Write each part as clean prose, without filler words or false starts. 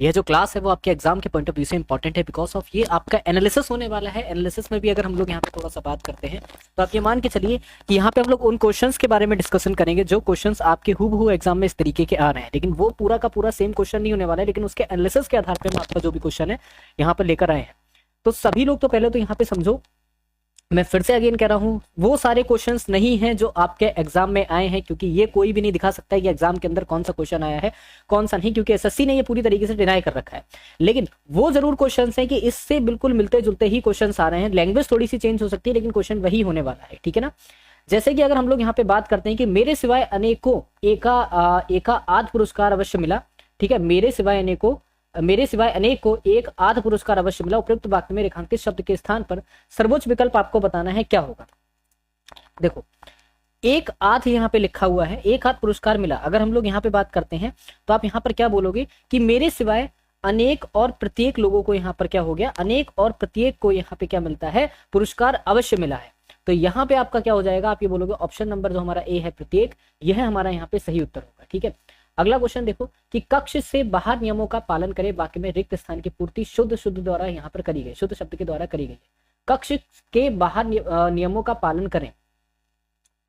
यह जो क्लास है वो आपके एग्जाम के पॉइंट ऑफ व्यू से इंपॉर्टेंट है, बिकॉज ऑफ ये आपका एनालिसिस होने वाला है। एनालिसिस में भी अगर हम लोग यहाँ पे थोड़ा सा बात करते हैं तो आप ये मान के चलिए कि यहाँ पे हम लोग उन क्वेश्चंस के बारे में डिस्कशन करेंगे जो क्वेश्चंस आपके हूबहू एग्जाम में इस तरीके के आ रहे हैं, लेकिन वो पूरा का पूरा सेम क्वेश्चन नहीं होने वाला है, लेकिन उसके एनालिसिस के आधार पर हम आपका जो भी क्वेश्चन है यहाँ पर लेकर आए हैं। तो सभी लोग तो पहले तो यहाँ पे समझो, मैं फिर से अगेन कह रहा हूं, वो सारे क्वेश्चंस नहीं हैं जो आपके एग्जाम में आए हैं, क्योंकि ये कोई भी नहीं दिखा सकता है कि एग्जाम के अंदर कौन सा क्वेश्चन आया है कौन सा नहीं, क्योंकि एसएससी ने ये पूरी तरीके से डिनाई कर रखा है। लेकिन वो जरूर क्वेश्चंस हैं कि इससे बिल्कुल मिलते जुलते ही क्वेश्चंस आ रहे हैं, लैंग्वेज थोड़ी सी चेंज हो सकती है लेकिन क्वेश्चन वही होने वाला है, ठीक है ना। जैसे कि अगर हम लोग यहाँ पे बात करते हैं कि मेरे सिवाय अनेकों एका आध पुरस्कार अवश्य मिला, ठीक है, मेरे सिवाय अनेक को एक आध पुरस्कार अवश्य मिला, उपयुक्त वाक्य में रेखांकित शब्द के स्थान पर सर्वोच्च विकल्प आपको बताना है, क्या होगा। देखो, एक आध यहाँ पे लिखा हुआ है, एक आध पुरस्कार मिला। अगर हम लोग यहाँ पे बात करते हैं तो आप यहाँ पर क्या बोलोगे कि मेरे सिवाय अनेक और प्रत्येक लोगों को यहाँ पर क्या हो गया, अनेक और प्रत्येक को यहाँ पे क्या मिलता है, पुरस्कार अवश्य मिला है। तो यहाँ पे आपका क्या हो जाएगा, आप ये बोलोगे ऑप्शन नंबर जो हमारा ए है प्रत्येक, यह हमारा यहाँ पे सही उत्तर होगा, ठीक है। अगला क्वेश्चन देखो कि कक्ष से बाहर नियमों का पालन करें, वाक्य में रिक्त स्थान की पूर्ति शुद्ध द्वारा यहाँ पर करी गई, शुद्ध शब्द के द्वारा करी गई। कक्ष के बाहर नियमों का पालन करें,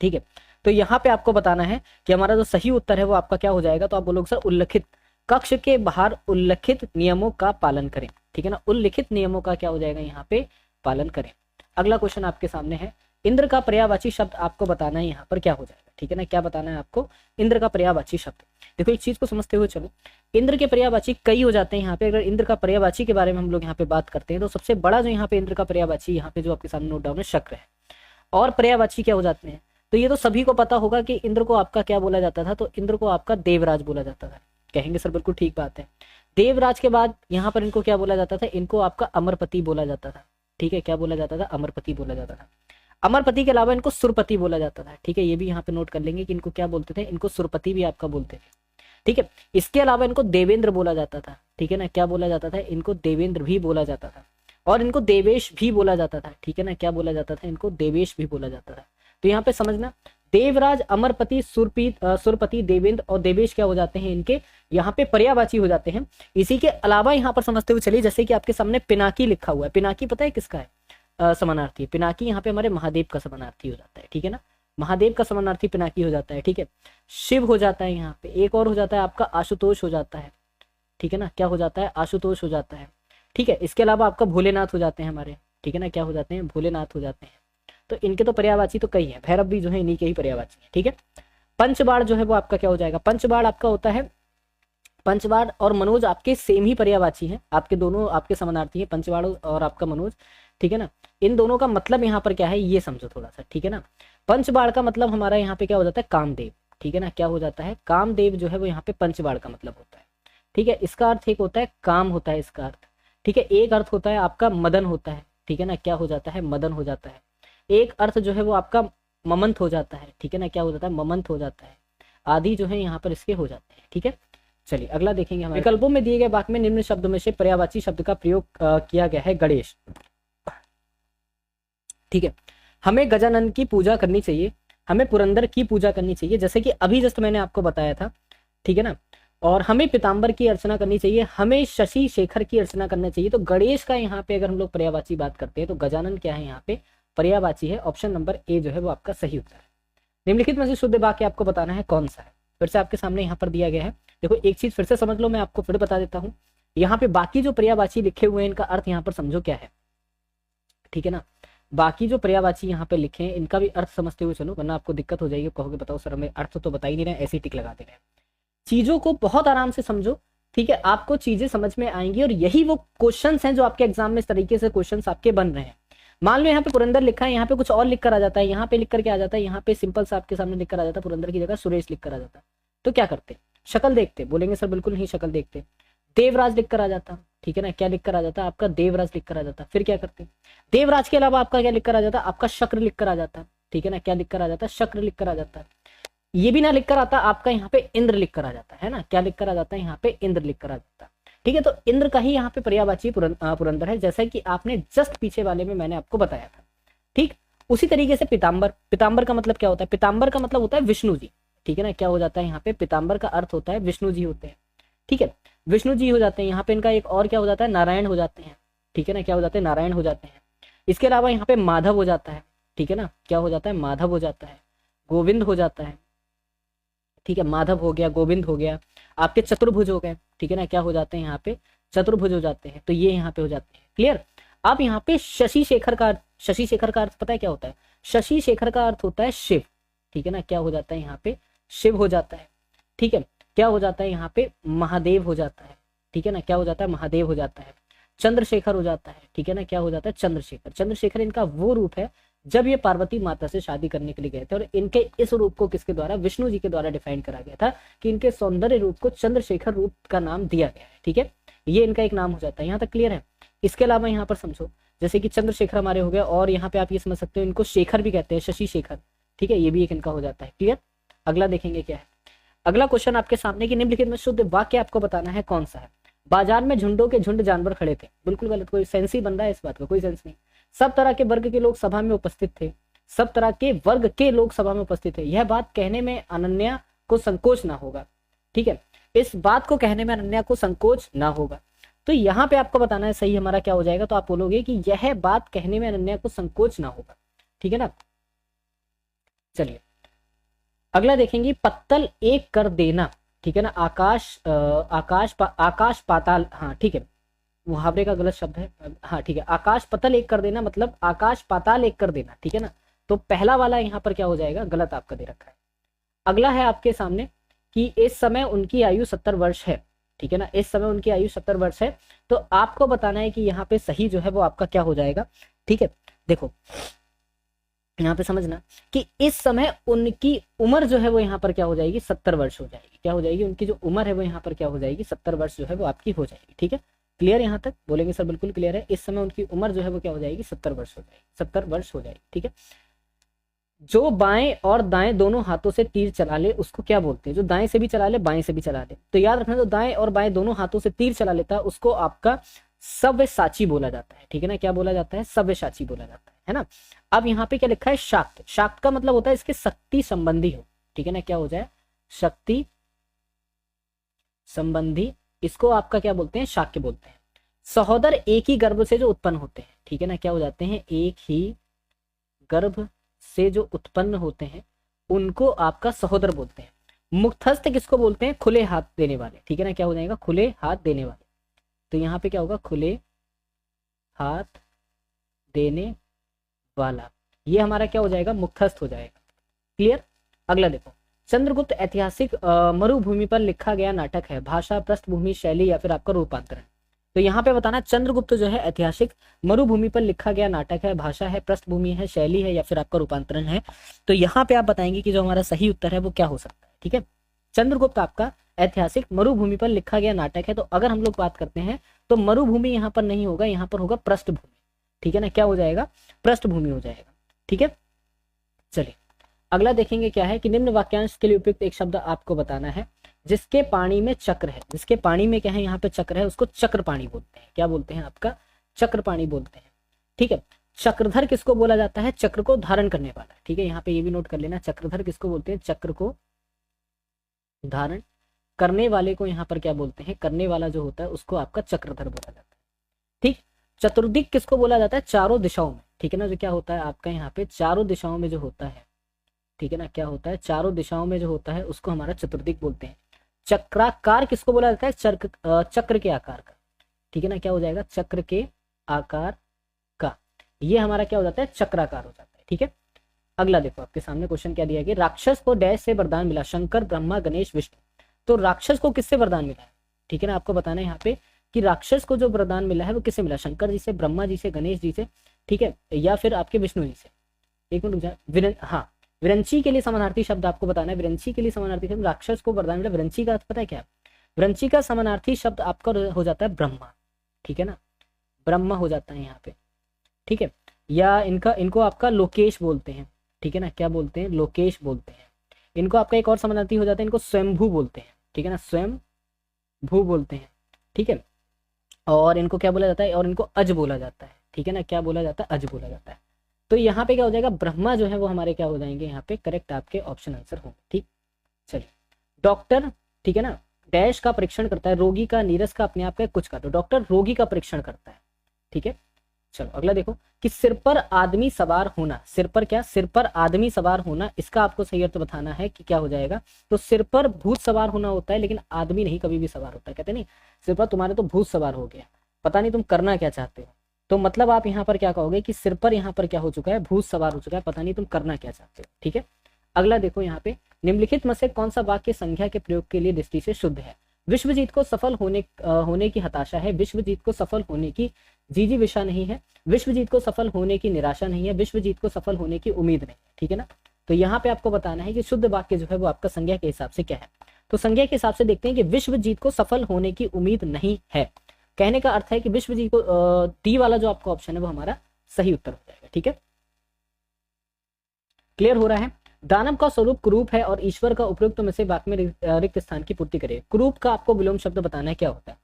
ठीक है। तो यहाँ पे आपको बताना है कि हमारा जो सही उत्तर है वो आपका क्या हो जाएगा, तो आप बोलोगे सर उल्लिखित, कक्ष के बाहर उल्लिखित नियमों का पालन करें, ठीक है ना, उल्लिखित नियमों का क्या हो जाएगा यहाँ पे पालन करें। अगला क्वेश्चन आपके सामने है, इंद्र का पर्यायवाची शब्द आपको बताना है यहाँ पर क्या हो जाएगा, ठीक है ना, क्या बताना है आपको, इंद्र का पर्यायवाची शब्द। देखो एक चीज को समझते हुए चलो, इंद्र के पर्यायवाची कई हो जाते हैं यहाँ पे। अगर इंद्र का पर्यायवाची के बारे में हम लोग यहाँ पे बात करते हैं तो सबसे बड़ा जो यहाँ पे इंद्र का पर्यायवाची यहाँ पे जो आपके सामने नोट डाउन है शक्र है, और पर्यायवाची क्या हो जाते हैं, तो ये तो सभी को पता होगा कि इंद्र को आपका क्या बोला जाता था, तो इंद्र को आपका देवराज बोला जाता था। कहेंगे सर बिल्कुल ठीक बात है, देवराज के बाद यहाँ पर इनको क्या बोला जाता था, इनको आपका अमरपति बोला जाता था, ठीक है, क्या बोला जाता था, अमरपति बोला जाता था। अमरपति के अलावा इनको सुरपति बोला जाता था, ठीक है, ये भी यहाँ पे नोट कर लेंगे कि इनको क्या बोलते थे, इनको सुरपति भी आपका बोलते थे, ठीक है। इसके अलावा इनको देवेंद्र बोला जाता था, ठीक है ना, क्या बोला जाता था, इनको देवेंद्र भी बोला जाता था, और इनको देवेश भी बोला जाता था, ठीक है ना, क्या बोला जाता था, इनको देवेश भी बोला जाता था। तो यहाँ पे समझना, देवराज, अमरपति, सुरपति, देवेंद्र और देवेश क्या हो जाते हैं, इनके यहाँ पे पर्यायवाची हो जाते हैं। इसी के अलावा यहाँ पर समझते हुए चलिए, जैसे कि आपके सामने पिनाकी लिखा हुआ है, पिनाकी पता है किसका है, समानार्थी है। पिनाकी यहाँ पे हमारे महादेव का समानार्थी हो जाता है, ठीक है ना, महादेव का समानार्थी पिनाकी हो जाता है, ठीक है। शिव हो जाता है यहाँ पे, एक और हो जाता है आपका आशुतोष हो जाता है, ठीक है ना, क्या हो जाता है, आशुतोष हो जाता है, ठीक है। इसके अलावा आपका भोलेनाथ हो जाते हैं हमारे, ठीक है ना, क्या हो जाते हैं, भोलेनाथ हो जाते हैं। तो इनके तो पर्यायवाची तो कई है, भैरव भी जो है इन्हीं के ही पर्यायवाची है, ठीक है। पंचबाण जो है वो आपका क्या हो जाएगा, पंचबाण आपका होता है, पंचबाण और मनोज आपके सेम ही पर्यायवाची है, आपके दोनों आपके समानार्थी है, पंचबाण और आपका मनोज, ठीक है ना। इन दोनों का मतलब यहाँ पर क्या है ये समझो थोड़ा सा, ठीक है ना। पंचबाण का मतलब हमारा यहाँ पे क्या हो जाता है, कामदेव, ठीक है ना, क्या हो जाता है, कामदेव जो है वो यहाँ पे पंचबाण का मतलब होता है, ठीक है। इसका अर्थ एक होता है काम होता है इसका अर्थ, ठीक है। एक अर्थ होता है आपका मदन होता है, ठीक है ना, क्या हो जाता है, मदन हो जाता है। एक अर्थ जो है वो आपका ममंत हो जाता है, ठीक है ना, क्या हो जाता है, ममंत हो जाता है। आदि जो है यहाँ पर इसके हो जाते हैं, ठीक है। चलिए अगला देखेंगे, हमारे विकल्पों में दिए गए वाक्य में निम्न शब्दों में से पर्यायवाची शब्द का प्रयोग किया गया है, गणेश, ठीक है। हमें गजानन की पूजा करनी चाहिए, हमें पुरंदर की पूजा करनी चाहिए, जैसे कि अभी जस्ट मैंने आपको बताया था, ठीक है ना। और हमें पीताम्बर की अर्चना करनी चाहिए, हमें शशि शेखर की अर्चना करना चाहिए। तो गणेश का यहाँ पे अगर हम लोग पर्यायवाची बात करते हैं तो गजानन क्या है यहाँ पे पर्यायवाची है, ऑप्शन नंबर ए जो है वो आपका सही उत्तर है। निम्नलिखित में से शुद्ध वाक्य आपको बताना है कौन सा है, फिर से आपके सामने यहाँ पर दिया गया है। देखो एक चीज फिर से समझ लो, मैं आपको फिर बता देता हूँ, यहाँ पे बाकी जो पर्यायवाची लिखे हुए हैं इनका अर्थ यहाँ पर समझो क्या है, ठीक है ना। बाकी जो पर्यायवाची यहाँ पे लिखे हैं इनका भी अर्थ समझते हुए चलो, वरना आपको दिक्कत हो जाएगी, कहोगे बताओ सर हमें अर्थ तो बता ही नहीं रहे, ऐसे टिक लगा दे रहे हैं। चीजों को बहुत आराम से समझो, ठीक है, आपको चीजें समझ में आएंगी, और यही वो क्वेश्चंस हैं जो आपके एग्जाम में इस तरीके से क्वेश्चंस आपके बन रहे हैं। मान लो यहाँ पे पुरंदर लिखा है, यहाँ पे कुछ और लिख कर आ जाता है, यहाँ पे लिख करके आ जाता है, यहाँ पे सिंपल सा आपके सामने लिख कर आ जाता है, पुरंदर की जगह सुरेश लिख कर आ जाता, तो क्या करते, शक्ल देखते, बोलेंगे सर बिल्कुल नहीं शक्ल देखते। देवराज लिख कर आ जाता, ठीक है ना, क्या लिख कर आ जाता, आपका देवराज लिख कर आ जाता। फिर क्या करते, देवराज के अलावा आपका क्या लिख कर आ जाता, आपका शक्र लिख कर आ जाता, ठीक है ना, क्या लिख कर आ जाता, शक्र लिख कर आ जाता। ये भी ना लिख कर आता, आपका यहाँ पे इंद्र लिख कर आ जाता है ना, क्या लिख कर आ जाता है, यहाँ पे इंद्र लिख कर आ जाता, ठीक है। तो इंद्र का ही यहाँ पे पर्यायवाची पुरंदर है, जैसा कि आपने जस्ट पीछे वाले में मैंने आपको बताया था, ठीक। उसी तरीके से पीताम्बर, पीताम्बर का मतलब क्या होता है, पीताम्बर का मतलब होता है विष्णु जी, ठीक है ना, क्या हो जाता है यहाँ पे पीताम्बर का अर्थ होता है विष्णु जी होते हैं, ठीक है। विष्णु जी हो जाते हैं, यहाँ पे इनका एक और क्या हो जाता है, नारायण हो जाते हैं, ठीक है ना, क्या हो जाते हैं, नारायण हो जाते हैं। इसके अलावा यहाँ पे माधव हो जाता है, ठीक है ना, क्या हो जाता है, माधव हो जाता है, गोविंद हो जाता है, ठीक है, माधव हो गया, गोविंद हो गया, आपके चतुर्भुज हो गए, ठीक है ना, क्या हो जाते हैं यहाँ पे, चतुर्भुज हो जाते हैं, तो ये यहाँ पे हो जाते हैं। क्लियर। अब यहाँ पे शशि शेखर का, शशि शेखर का अर्थ पता है क्या होता है, शशि शेखर का अर्थ होता है शिव, ठीक है ना, क्या हो जाता है यहाँ पे, शिव हो जाता है, ठीक है, क्या हो जाता है यहाँ पे, महादेव हो जाता है, ठीक है ना, क्या हो जाता है, महादेव हो जाता है, चंद्रशेखर हो जाता है, ठीक है ना, क्या हो जाता है, चंद्रशेखर। चंद्रशेखर इनका वो रूप है जब ये पार्वती माता से शादी करने के लिए गए थे, और इनके इस रूप को किसके द्वारा, विष्णु जी के द्वारा डिफाइन करा गया था कि इनके सौंदर्य रूप को चंद्रशेखर रूप का नाम दिया गया है, ठीक है, ये इनका एक नाम हो जाता है। यहाँ तक क्लियर है। इसके अलावा यहाँ पर समझो, जैसे कि चंद्रशेखर हमारे हो गए, और यहाँ पे आप ये समझ सकते हो इनको शेखर भी कहते हैं, शशि शेखर, ठीक है, ये भी एक इनका हो जाता है। क्लियर। अगला देखेंगे क्या है, अगला क्वेश्चन आपके सामने कि निम्नलिखित में शुद्ध वाक्य आपको बताना है कौन सा है। बाजार में झुंडों के झुंड जानवर खड़े थे, बिल्कुल गलत, कोई सेंस ही बन रहा है इस बात का, कोई सेंस नहीं। सब तरह के वर्ग के लोग सभा में उपस्थित थे, सब तरह के वर्ग के लोग सभा में उपस्थित थे, यह बात कहने में अनन्या को संकोच ना होगा, ठीक है, इस बात को कहने में अनन्या को संकोच ना होगा। तो यहाँ पे आपको बताना है सही हमारा क्या हो जाएगा, तो आप बोलोगे कि यह बात कहने में अनन्या को संकोच ना होगा, ठीक है ना। चलिए अगला देखेंगे, पत्तल एक कर देना, ठीक है ना, आकाश पाताल, हाँ ठीक है, मुहावरे का गलत शब्द है, हाँ ठीक है, आकाश पतल एक कर देना मतलब आकाश पाताल एक कर देना, ठीक है ना, तो पहला वाला यहाँ पर क्या हो जाएगा, गलत आपका दे रखा है। अगला है आपके सामने कि इस समय उनकी आयु 70 वर्ष है, ठीक है ना, इस समय उनकी आयु 70 वर्ष है, तो आपको बताना है कि यहाँ पे सही जो है वो आपका क्या हो जाएगा, ठीक है। देखो यहाँ पे समझना कि इस समय उनकी उम्र जो है वो यहाँ पर क्या हो जाएगी, 70 वर्ष हो जाएगी, क्या हो जाएगी, उनकी जो उम्र है वो यहाँ पर क्या हो जाएगी, 70 वर्ष जो है वो आपकी हो जाएगी, ठीक है। क्लियर यहाँ तक, बोलेंगे सर बिल्कुल क्लियर है। इस समय उनकी उम्र जो है वो क्या हो जाएगी, 70 वर्ष हो जाएगी, 70 वर्ष हो जाएगी, ठीक है। जो बाएं और दाएं दोनों हाथों से तीर चला ले उसको क्या बोलते हैं, जो दाएं से भी चला ले बाएं से भी चला ले, तो याद रखना, जो दाएं और बाएं दोनों हाथों से तीर चला लेता है उसको आपका सव्यसाची बोला जाता है, ठीक है ना, क्या बोला जाता है, सव्यसाची बोला जाता है ना। अब यहाँ पे क्या लिखा है, शाक्त, शाक्त का मतलब होता है इसके शक्ति संबंधी हो, ठीक है ना, क्या हो जाए, शक्ति संबंधी, इसको आपका क्या बोलते हैं, शाक्य बोलते हैं। सहोदर एक ही गर्भ से जो उत्पन्न होते हैं, ठीक है ना, क्या हो जाते हैं, एक ही गर्भ से जो उत्पन्न होते हैं उनको आपका सहोदर बोलते हैं। मुक्तस्थ किसको बोलते हैं, खुले हाथ देने वाले, ठीक है ना, क्या हो जाएगा, खुले हाथ देने वाले, तो यहाँ पे क्या होगा, खुले हाथ देने वाला, ये हमारा क्या हो जाएगा, मुक्तस्थ हो जाएगा। क्लियर। अगला देखो, चंद्रगुप्त ऐतिहासिक मरुभूमि पर लिखा गया नाटक है, भाषा, पृष्ठभूमि, शैली या फिर आपका रूपांतरण। तो यहाँ पे बताना चंद्रगुप्त जो है ऐतिहासिक मरुभूमि पर लिखा गया नाटक है, भाषा है, पृष्ठभूमि है, शैली है या फिर आपका रूपांतरण है। तो यहाँ पे आप बताएंगे कि जो हमारा सही उत्तर है वो क्या हो सकता है, ठीक है। चंद्रगुप्त आपका ऐतिहासिक मरुभूमि पर लिखा गया नाटक है, तो अगर हम लोग बात करते हैं तो मरुभूमि यहाँ पर नहीं होगा, यहाँ पर होगा पृष्ठभूमि, ठीक है ना, क्या हो जाएगा, पृष्ठभूमि हो जाएगा, ठीक है। चलिए अगला देखेंगे क्या है कि निम्न वाक्यांश के लिए उपयुक्त एक शब्द आपको बताना है, जिसके पानी में चक्र है, जिसके पानी में क्या है, यहाँ पे चक्र है, उसको चक्र पानी बोलते हैं, क्या बोलते हैं आपका, चक्र पानी बोलते हैं, ठीक है। चक्रधर किसको बोला जाता है, चक्र को धारण करने वाला, ठीक है, यहाँ पे ये भी नोट कर लेना, चक्रधर किसको बोलते हैं, चक्र को धारण करने वाले को यहाँ पर क्या बोलते हैं, करने वाला जो होता है उसको आपका चक्रधर बोला जाता है, ठीक। चतुर्दिक किसको बोला जाता है, चारों दिशाओं में, ठीक है ना, जो क्या होता है आपका यहाँ पे चारों दिशाओं में जो होता है, ठीक है ना, क्या होता है, चारों दिशाओं में जो होता है उसको हमारा चतुर्दिक बोलते हैं। चक्राकार किसको बोला जाता है, चक्र के आकार का, ठीक है ना, क्या हो जाएगा, चक्र के आकार का, ये हमारा क्या हो जाता है, चक्राकार हो जाता है, ठीक है। अगला देखो आपके सामने क्वेश्चन क्या दिया गया, राक्षस को डैश से वरदान मिला, शंकर, ब्रह्मा, गणेश, विष्णु। तो राक्षस को किससे वरदान मिला है, ठीक है ना, आपको बताना है यहाँ पे कि राक्षस को जो वरदान मिला है वो किससे मिला, शंकर जी से, ब्रह्मा जी से, गणेश जी से, ठीक है, या फिर आपके विष्णु जी से। एक मिनट, हाँ, विरंची के लिए समानार्थी शब्द आपको बताना है, विरंची के लिए समानार्थी शब्द, राक्षस को वरदान मिला, विरंची का अर्थ पता है क्या, विरंची का समानार्थी शब्द आपका हो जाता है ब्रह्मा, ठीक है ना, ब्रह्मा हो जाता है यहाँ पे, ठीक है, या इनको आपका लोकेश बोलते हैं, ठीक है ना, क्या बोलते हैं, लोकेश बोलते हैं। इनको आपका एक और समानार्थी हो जाता है, इनको स्वयंभू बोलते हैं, ठीक है ना, स्वयंभू बोलते हैं, ठीक है। और इनको क्या बोला जाता है, और इनको अज बोला जाता है, ठीक है ना, क्या बोला जाता है, अज बोला जाता है। तो यहाँ पे क्या हो जाएगा, ब्रह्मा जो है वो हमारे क्या हो जाएंगे, यहाँ पे करेक्ट आपके ऑप्शन आंसर होंगे, ठीक। चलिए डॉक्टर, ठीक है ना, डैश का परीक्षण करता है, रोगी का, नीरस का, अपने आप का, कुछ का। तो डॉक्टर रोगी का परीक्षण करता है, ठीक है। चलो अगला देखो कि सिर पर आदमी सवार होना, सिर पर क्या, सिर पर आदमी सवार होना, इसका आपको सही अर्थ बताना है कि क्या हो जाएगा। तो सिर पर भूत सवार होना होता है, लेकिन आदमी नहीं कभी भी सवार होता है। कहते नहीं सिर पर तुम्हारे तो भूत सवार हो गया, पता नहीं तुम करना क्या चाहते हो। तो मतलब आप यहाँ पर क्या कहोगे कि सिर पर यहाँ पर क्या हो चुका है, भूत सवार हो चुका है, पता नहीं तुम करना क्या चाहते हो, ठीक है। अगला देखो यहाँ पे, निम्नलिखित में से कौन सा वाक्य संज्ञा के प्रयोग के लिए दृष्टि से शुद्ध है। विश्वजीत को सफल होने की हताशा है, विश्वजीत को सफल होने की जीजी विशा नहीं है, विश्वजीत को सफल होने की निराशा नहीं है, विश्वजीत को सफल होने की उम्मीद नहीं, ठीक है ना। तो यहाँ पे आपको बताना है कि शुद्ध वाक्य जो है वो आपका संज्ञा के हिसाब से क्या है। तो संज्ञा के हिसाब से देखते हैं कि विश्वजीत को सफल होने की उम्मीद नहीं है, कहने का अर्थ है कि विश्वजीत को, डी वाला जो आपका ऑप्शन है वो हमारा सही उत्तर हो जाएगा, ठीक है। क्लियर हो रहा है। दानव का स्वरूप कुरूप है और ईश्वर का उपयुक्त में से वाक्य में रिक्त स्थान की पूर्ति करे। कुरूप का आपको विलोम शब्द बताना है क्या होता है।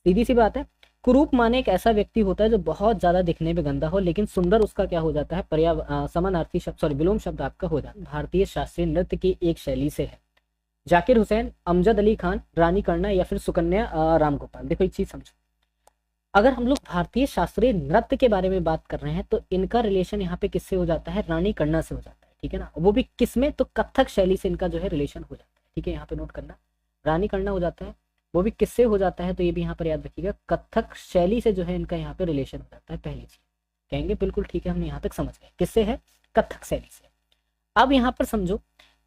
सीधी सी बात है, कुरूप माने एक ऐसा व्यक्ति होता है जो बहुत ज्यादा दिखने में गंदा हो, लेकिन सुंदर उसका क्या हो जाता है, समानार्थी शब्द, सॉरी विलोम शब्द आपका हो जाता है। भारतीय शास्त्रीय नृत्य की एक शैली से है। जाकिर हुसैन, अमजद अली खान, रानी कर्णा या फिर सुकन्या रामगोपाल। देखो एक चीज समझो, अगर हम लोग भारतीय शास्त्रीय नृत्य के बारे में बात कर रहे हैं तो इनका रिलेशन यहाँ पे किससे हो जाता है, रानी कर्णा से हो जाता है, ठीक है ना। वो भी किसमें, तो कथक शैली से इनका जो है रिलेशन हो जाता है, ठीक है। यहाँ पे नोट करना, रानी कर्णा हो जाता है, वो भी किससे हो जाता है, तो ये भी यहाँ पर याद रखिएगा, कथक शैली से जो है इनका यहाँ पे रिलेशन हो जाता है। पहली चीज कहेंगे, बिल्कुल ठीक है, हम यहाँ तक समझ गए किससे है, कथक शैली से। अब यहाँ पर समझो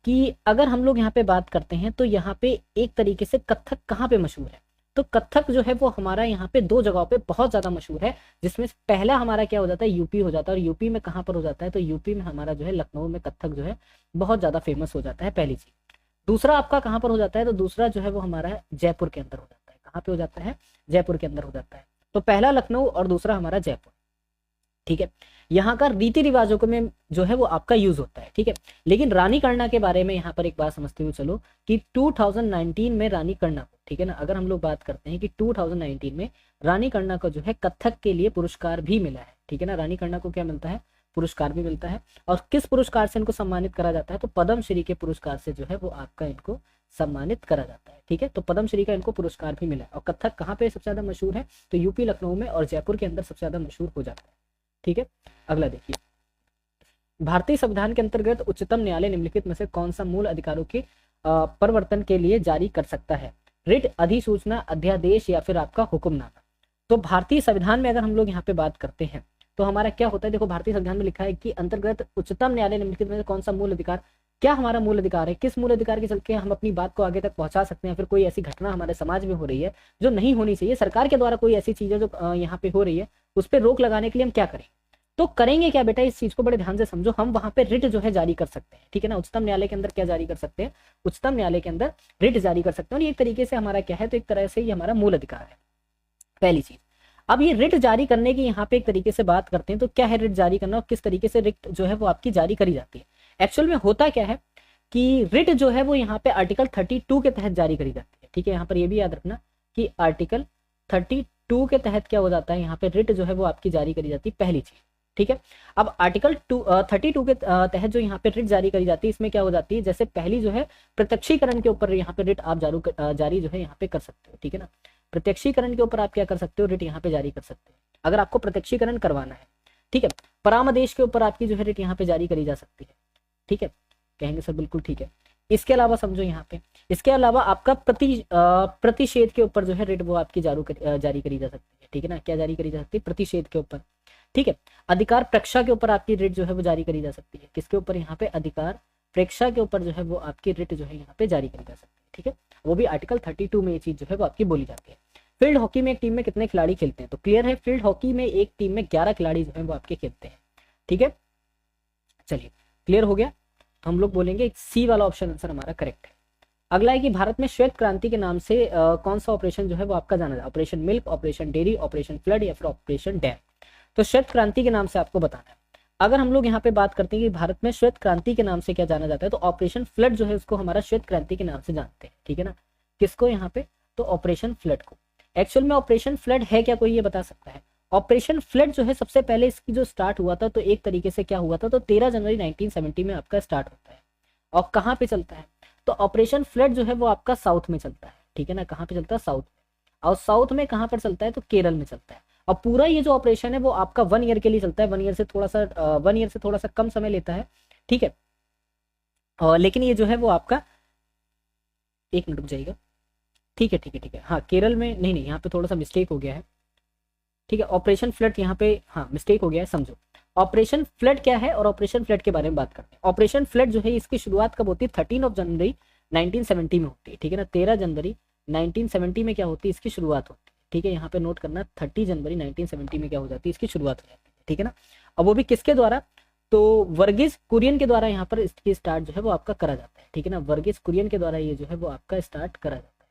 कि अगर हम लोग यहाँ पे बात करते हैं तो यहाँ पे एक तरीके से कथक कहाँ पे मशहूर है, तो कथक जो है वो हमारा यहाँ पे दो जगहों पे बहुत ज्यादा मशहूर है, जिसमें पहला हमारा क्या हो जाता है, यूपी हो जाता है। और यूपी में कहाँ पर हो जाता है, तो यूपी में हमारा जो है लखनऊ में कथक जो है बहुत ज्यादा फेमस हो जाता है, पहली चीज। दूसरा आपका कहाँ पर हो जाता है, तो दूसरा जो है वो हमारा जयपुर के अंदर हो जाता है। कहाँ पे हो जाता है, जयपुर के अंदर हो जाता है। तो पहला लखनऊ और दूसरा हमारा जयपुर, ठीक है। यहाँ का रीति रिवाजों में जो है वो आपका यूज होता है, ठीक है। लेकिन रानी कर्णा के बारे में यहाँ पर एक बात समझते हुए चलो कि 2019 में रानी कर्णा को, ठीक है ना, अगर हम लोग बात करते हैं कि 2019 में रानी कर्णा को जो है कथक के लिए पुरस्कार भी मिला है, ठीक है ना। रानी कर्णा को क्या मिलता है, पुरस्कार भी मिलता है। और किस पुरस्कार से इनको सम्मानित करा जाता है, तो पद्मश्री के पुरस्कार से जो है वो आपका इनको सम्मानित करा जाता है, ठीक है। तो पद्मश्री का इनको पुरस्कार भी मिला है। और कथक कहाँ पे सबसे ज्यादा मशहूर है, तो यूपी लखनऊ में और जयपुर के अंदर सबसे ज्यादा मशहूर हो जाता है, ठीक है। अगला देखिए, भारतीय संविधान के अंतर्गत उच्चतम न्यायालय निम्नलिखित में से कौन सा मूल अधिकारों के परिवर्तन के लिए जारी कर सकता है, रिट, अधिसूचना, अध्यादेश या फिर आपका हुक्मनामा। तो भारतीय संविधान में अगर हम लोग यहाँ पे बात करते हैं तो हमारा क्या होता है, देखो भारतीय संविधान में लिखा है कि अंतर्गत उच्चतम न्यायालय निम्नलिखित में से कौन सा मूल अधिकार, क्या हमारा मूल अधिकार है, किस मूल अधिकार के चलते हम अपनी बात को आगे तक पहुंचा सकते हैं। फिर कोई ऐसी घटना हमारे समाज में हो रही है जो नहीं होनी चाहिए, सरकार के द्वारा कोई ऐसी चीजें जो यहाँ पे हो रही है उस पर रोक लगाने के लिए हम क्या करें, तो करेंगे क्या बेटा, इस चीज को बड़े ध्यान से समझो। हम वहां पे रिट जो है जारी कर सकते हैं, ठीक है ना। उच्चतम न्यायालय के अंदर क्या जारी कर सकते हैं, उच्चतम न्यायालय के अंदर रिट जारी कर सकते हैं। और ये एक तरीके से हमारा क्या है, तो एक तरह से ये हमारा मूल अधिकार है, पहली चीज। अब ये रिट जारी करने की यहाँ पे एक तरीके से बात करते हैं, तो क्या है रिट जारी करना और किस तरीके से रिट जो है वो आपकी जारी करी जाती है। एक्चुअल में होता क्या है कि रिट जो है वो यहाँ पे आर्टिकल 32 के तहत जारी करी जाती है, ठीक है। यहाँ पर ये भी याद रखना कि आर्टिकल 32 के तहत क्या हो जाता है, यहाँ पे रिट जो है वो आपकी जारी करी जाती है, पहली चीज, ठीक है। अब आर्टिकल 32 के तहत जो यहाँ पे रिट जारी करी जाती है, इसमें क्या हो जाती है, जैसे पहली जो है प्रत्यक्षीकरण के ऊपर यहाँ पे रिट आप जारी जो है यहाँ पे कर सकते हो, ठीक है ना। प्रत्यक्षीकरण के ऊपर आप क्या कर सकते हो, रिट यहाँ पे जारी कर सकते हो अगर आपको प्रत्यक्षीकरण करवाना है, ठीक है। परामदेश के ऊपर आपकी जो है रिट यहाँ पे जारी करी जा सकती है, ठीक है। कहेंगे सर बिल्कुल ठीक है। इसके अलावा समझो यहाँ पे, इसके अलावा आपका प्रतिषेध के ऊपर जो है रिट वो आपकी जारी करी जा सकती है, ठीक है ना। क्या जारी करी जा सकती है, प्रतिषेध के ऊपर, ठीक है। अधिकार प्रेक्षा के ऊपर आपकी रिट जो है वो जारी करी जा सकती है, किसके ऊपर, यहाँ पे अधिकार प्रेक्षा के ऊपर जो है वो आपकी रिट जो है यहाँ पे जारी करी जा सकती है, ठीक है। वो भी आर्टिकल 32 में ये चीज जो है वो आपकी बोली जाती है। फील्ड हॉकी में एक टीम में कितने खिलाड़ी खेलते हैं, तो क्लियर है, फील्ड हॉकी में एक टीम में 11 खिलाड़ी जो है वो आपके खेलते हैं, ठीक है। चलिए क्लियर हो गया, हम लोग बोलेंगे सी वाला ऑप्शन आंसर हमारा करेक्ट है। अगला है कि भारत में श्वेत क्रांति के नाम से कौन सा ऑपरेशन जो है वो आपका जाना जाए, operation milk, operation dairy, operation flood या फिर ऑपरेशन डैम। तो श्वेत क्रांति के नाम से आपको बताना है। अगर हम लोग यहाँ पे बात करते हैं कि भारत में श्वेत क्रांति के नाम से क्या जाना जाता है, तो ऑपरेशन फ्लड जो है उसको हमारा श्वेत क्रांति के नाम से जानते हैं, ठीक है ना। किसको यहाँ पे, तो ऑपरेशन फ्लड को। एक्चुअल में ऑपरेशन फ्लड है क्या, कोई ये बता सकता है। ऑपरेशन फ्लड जो है सबसे पहले इसकी जो स्टार्ट हुआ था तो एक तरीके से क्या हुआ था, तो 13 जनवरी 1970 में आपका स्टार्ट होता है। और कहाँ पे चलता है, तो ऑपरेशन फ्लड जो है वो आपका साउथ में चलता है, ठीक है ना, कहाँ पे चलता है, साउथ में। और साउथ में कहाँ पर चलता है, तो केरल में चलता है। और पूरा ये जो ऑपरेशन है वो आपका 1 ईयर के लिए चलता है, 1 ईयर से थोड़ा सा कम समय लेता है, ठीक है। और लेकिन ये जो है वो आपका, 1 मिनट रुक जाइएगा, ठीक है ठीक है ठीक है, हाँ केरल में नहीं नहीं, यहाँ पे थोड़ा सा मिस्टेक हो गया है, ठीक है। ऑपरेशन फ्लड यहाँ पे, हाँ मिस्टेक हो गया है, समझो। ऑपरेशन फ्लड क्या है और ऑपरेशन फ्लड के बारे में बात करते हैं। ऑपरेशन फ्लड जो है इसकी शुरुआत कब होती है, 13 जनवरी 1970 में होती है, ठीक है ना। 13 जनवरी 1970 में क्या होती है, इसकी शुरुआत होती है, ठीक है। यहाँ पे नोट करना, 30 जनवरी 1970 में क्या हो जाती है, इसकी शुरुआत हो जाती है, ठीक है ना। अब वो भी किसके द्वारा, तो वर्गीज कुरियन के द्वारा यहाँ पर इसकी स्टार्ट जो है वो आपका करा जाता है, ठीक है ना। वर्गीज कुरियन के द्वारा ये जो है वो आपका स्टार्ट करा जाता है।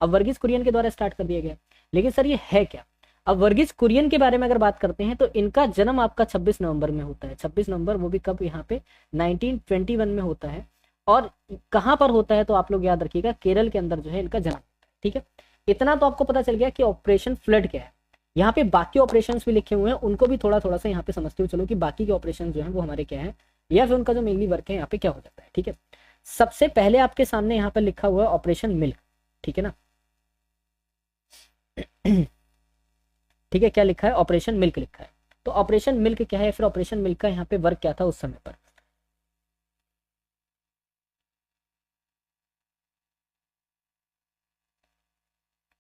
अब वर्गीज कुरियन के द्वारा स्टार्ट कर दिया गया, लेकिन सर ये है क्या। अब वर्गीज कुरियन के बारे में अगर बात करते हैं तो इनका जन्म आपका 26 नवंबर में होता है, 26 नवंबर, वो भी कब, यहाँ पे 1921 में होता है। और कहाँ पर होता है, तो आप लोग याद रखिएगा, केरल के अंदर जो है इनका जन्म होता है, ठीक है। इतना तो आपको पता चल गया कि ऑपरेशन फ्लड क्या है। यहाँ पे बाकी ऑपरेशन भी लिखे हुए हैं, उनको भी थोड़ा थोड़ा सा यहाँ पे समझते हुए चलो कि बाकी के ऑपरेशन जो है वो हमारे क्या है, या फिर उनका जो मेनली वर्क है यहाँ पे क्या हो जाता है, ठीक है। सबसे पहले आपके सामने यहाँ पर लिखा हुआ है ऑपरेशन मिल्क, ठीक है ना। ठीक है, क्या लिखा है, ऑपरेशन मिल्क लिखा है। तो ऑपरेशन मिल्क क्या है, फिर ऑपरेशन मिल्क का यहाँ पे वर्क क्या था उस समय पर।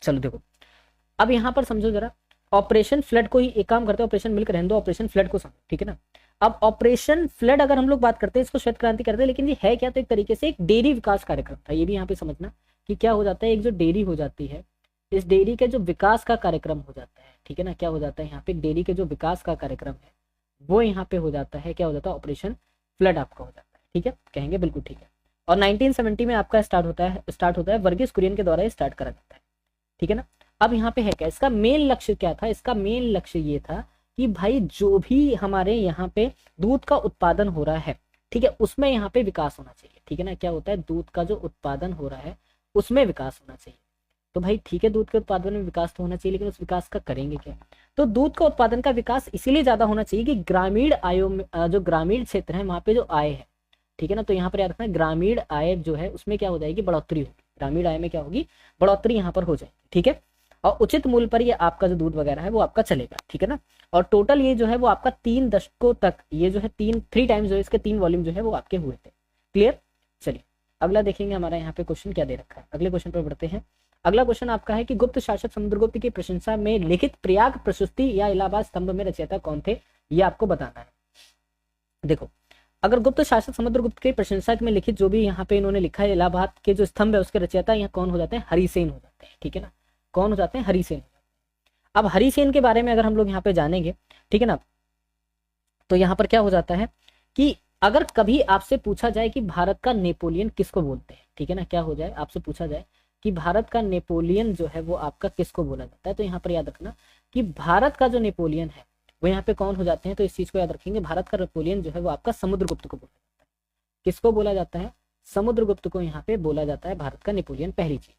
चलो देखो, अब यहाँ पर समझो जरा, ऑपरेशन फ्लड को ही एक काम करते हैं, ऑपरेशन मिल्क रहने दो, ऑपरेशन फ्लड को समझो, ठीक है ना। अब ऑपरेशन फ्लड अगर हम लोग बात करते हैं, इसको श्वेत क्रांति करते हैं, लेकिन ये है क्या, तो एक तरीके से एक डेयरी विकास कार्यक्रम था। ये भी यहाँ पे समझना कि क्या हो जाता है, एक जो डेयरी हो जाती है, इस डेयरी के जो विकास का कार्यक्रम हो जाता है, ठीक है ना। क्या हो जाता है यहाँ पे, डेयरी के जो विकास का कार्यक्रम है वो यहाँ पे हो जाता है, क्या हो जाता है, ऑपरेशन फ्लड आपका हो जाता है, ठीक है, कहेंगे बिल्कुल ठीक है। और 1970 में आपका स्टार्ट होता है वर्गीज कुरियन के द्वारा स्टार्ट करा जाता है, ठीक है ना। अब यहाँ पे है क्या, इसका मेन लक्ष्य क्या था, इसका मेन लक्ष्य ये था कि भाई जो भी हमारे यहाँ पे दूध का उत्पादन हो रहा है, ठीक है, उसमें यहाँ पे विकास होना चाहिए, ठीक है ना। क्या होता है, दूध का जो उत्पादन हो रहा है उसमें विकास होना चाहिए। तो भाई ठीक है, दूध के उत्पादन में विकास तो होना चाहिए, लेकिन उस विकास का करेंगे क्या। तो दूध का उत्पादन का विकास इसीलिए ज्यादा होना चाहिए कि ग्रामीण आयों में जो ग्रामीण क्षेत्र है वहां पे जो आय है, ठीक है ना। तो यहाँ पर याद रखना, ग्रामीण आय जो है उसमें क्या हो जाएगी, बढ़ोतरी होगी, ग्रामीण आय में क्या होगी, बढ़ोतरी यहाँ पर हो जाएगी, ठीक है। और उचित मूल्य पर ये आपका जो दूध वगैरह है वो आपका चलेगा, ठीक है ना। और टोटल ये जो है वो आपका 3 दशकों तक ये जो है थ्री टाइम्स जो है इसके 3 वॉल्यूम जो है वो आपके हुए थे। क्लियर। चलिए अगला देखेंगे, हमारा यहाँ पे क्वेश्चन क्या दे रखा है, अगले क्वेश्चन पर बढ़ते हैं। अगला क्वेश्चन आपका है कि गुप्त शासक समुद्रगुप्त की प्रशंसा में लिखित प्रयाग प्रशस्ति या इलाहाबाद स्तंभ में रचयिता कौन थे, ये आपको बताना है। देखो, अगर गुप्त शासक समुद्रगुप्त की प्रशंसा में लिखित जो भी यहाँ पे इन्होंने लिखा है, इलाहाबाद के जो स्तंभ है उसके रचयिता यहाँ कौन हो जाते हैं, हरिसेन हो जाते हैं, ठीक है ना। कौन हो जाते हैं, हरिसेन। अब हरिसेन के बारे में अगर हम लोग यहाँ पे जानेंगे, ठीक है ना, तो यहाँ पर क्या हो जाता है कि अगर कभी आपसे पूछा जाए कि भारत का नेपोलियन किसको बोलते हैं, ठीक है ना, क्या हो जाए, आपसे पूछा जाए कि भारत का नेपोलियन जो है वो आपका किसको बोला जाता है, तो यहाँ पर याद रखना कि भारत का जो नेपोलियन है वो यहाँ पे कौन हो जाते हैं, तो इस चीज को याद रखेंगे, भारत का नेपोलियन जो है वो आपका समुद्रगुप्त को बोला जाता है। किसको बोला जाता है, समुद्रगुप्त को यहाँ पे बोला जाता है भारत का नेपोलियन, पहली चीज।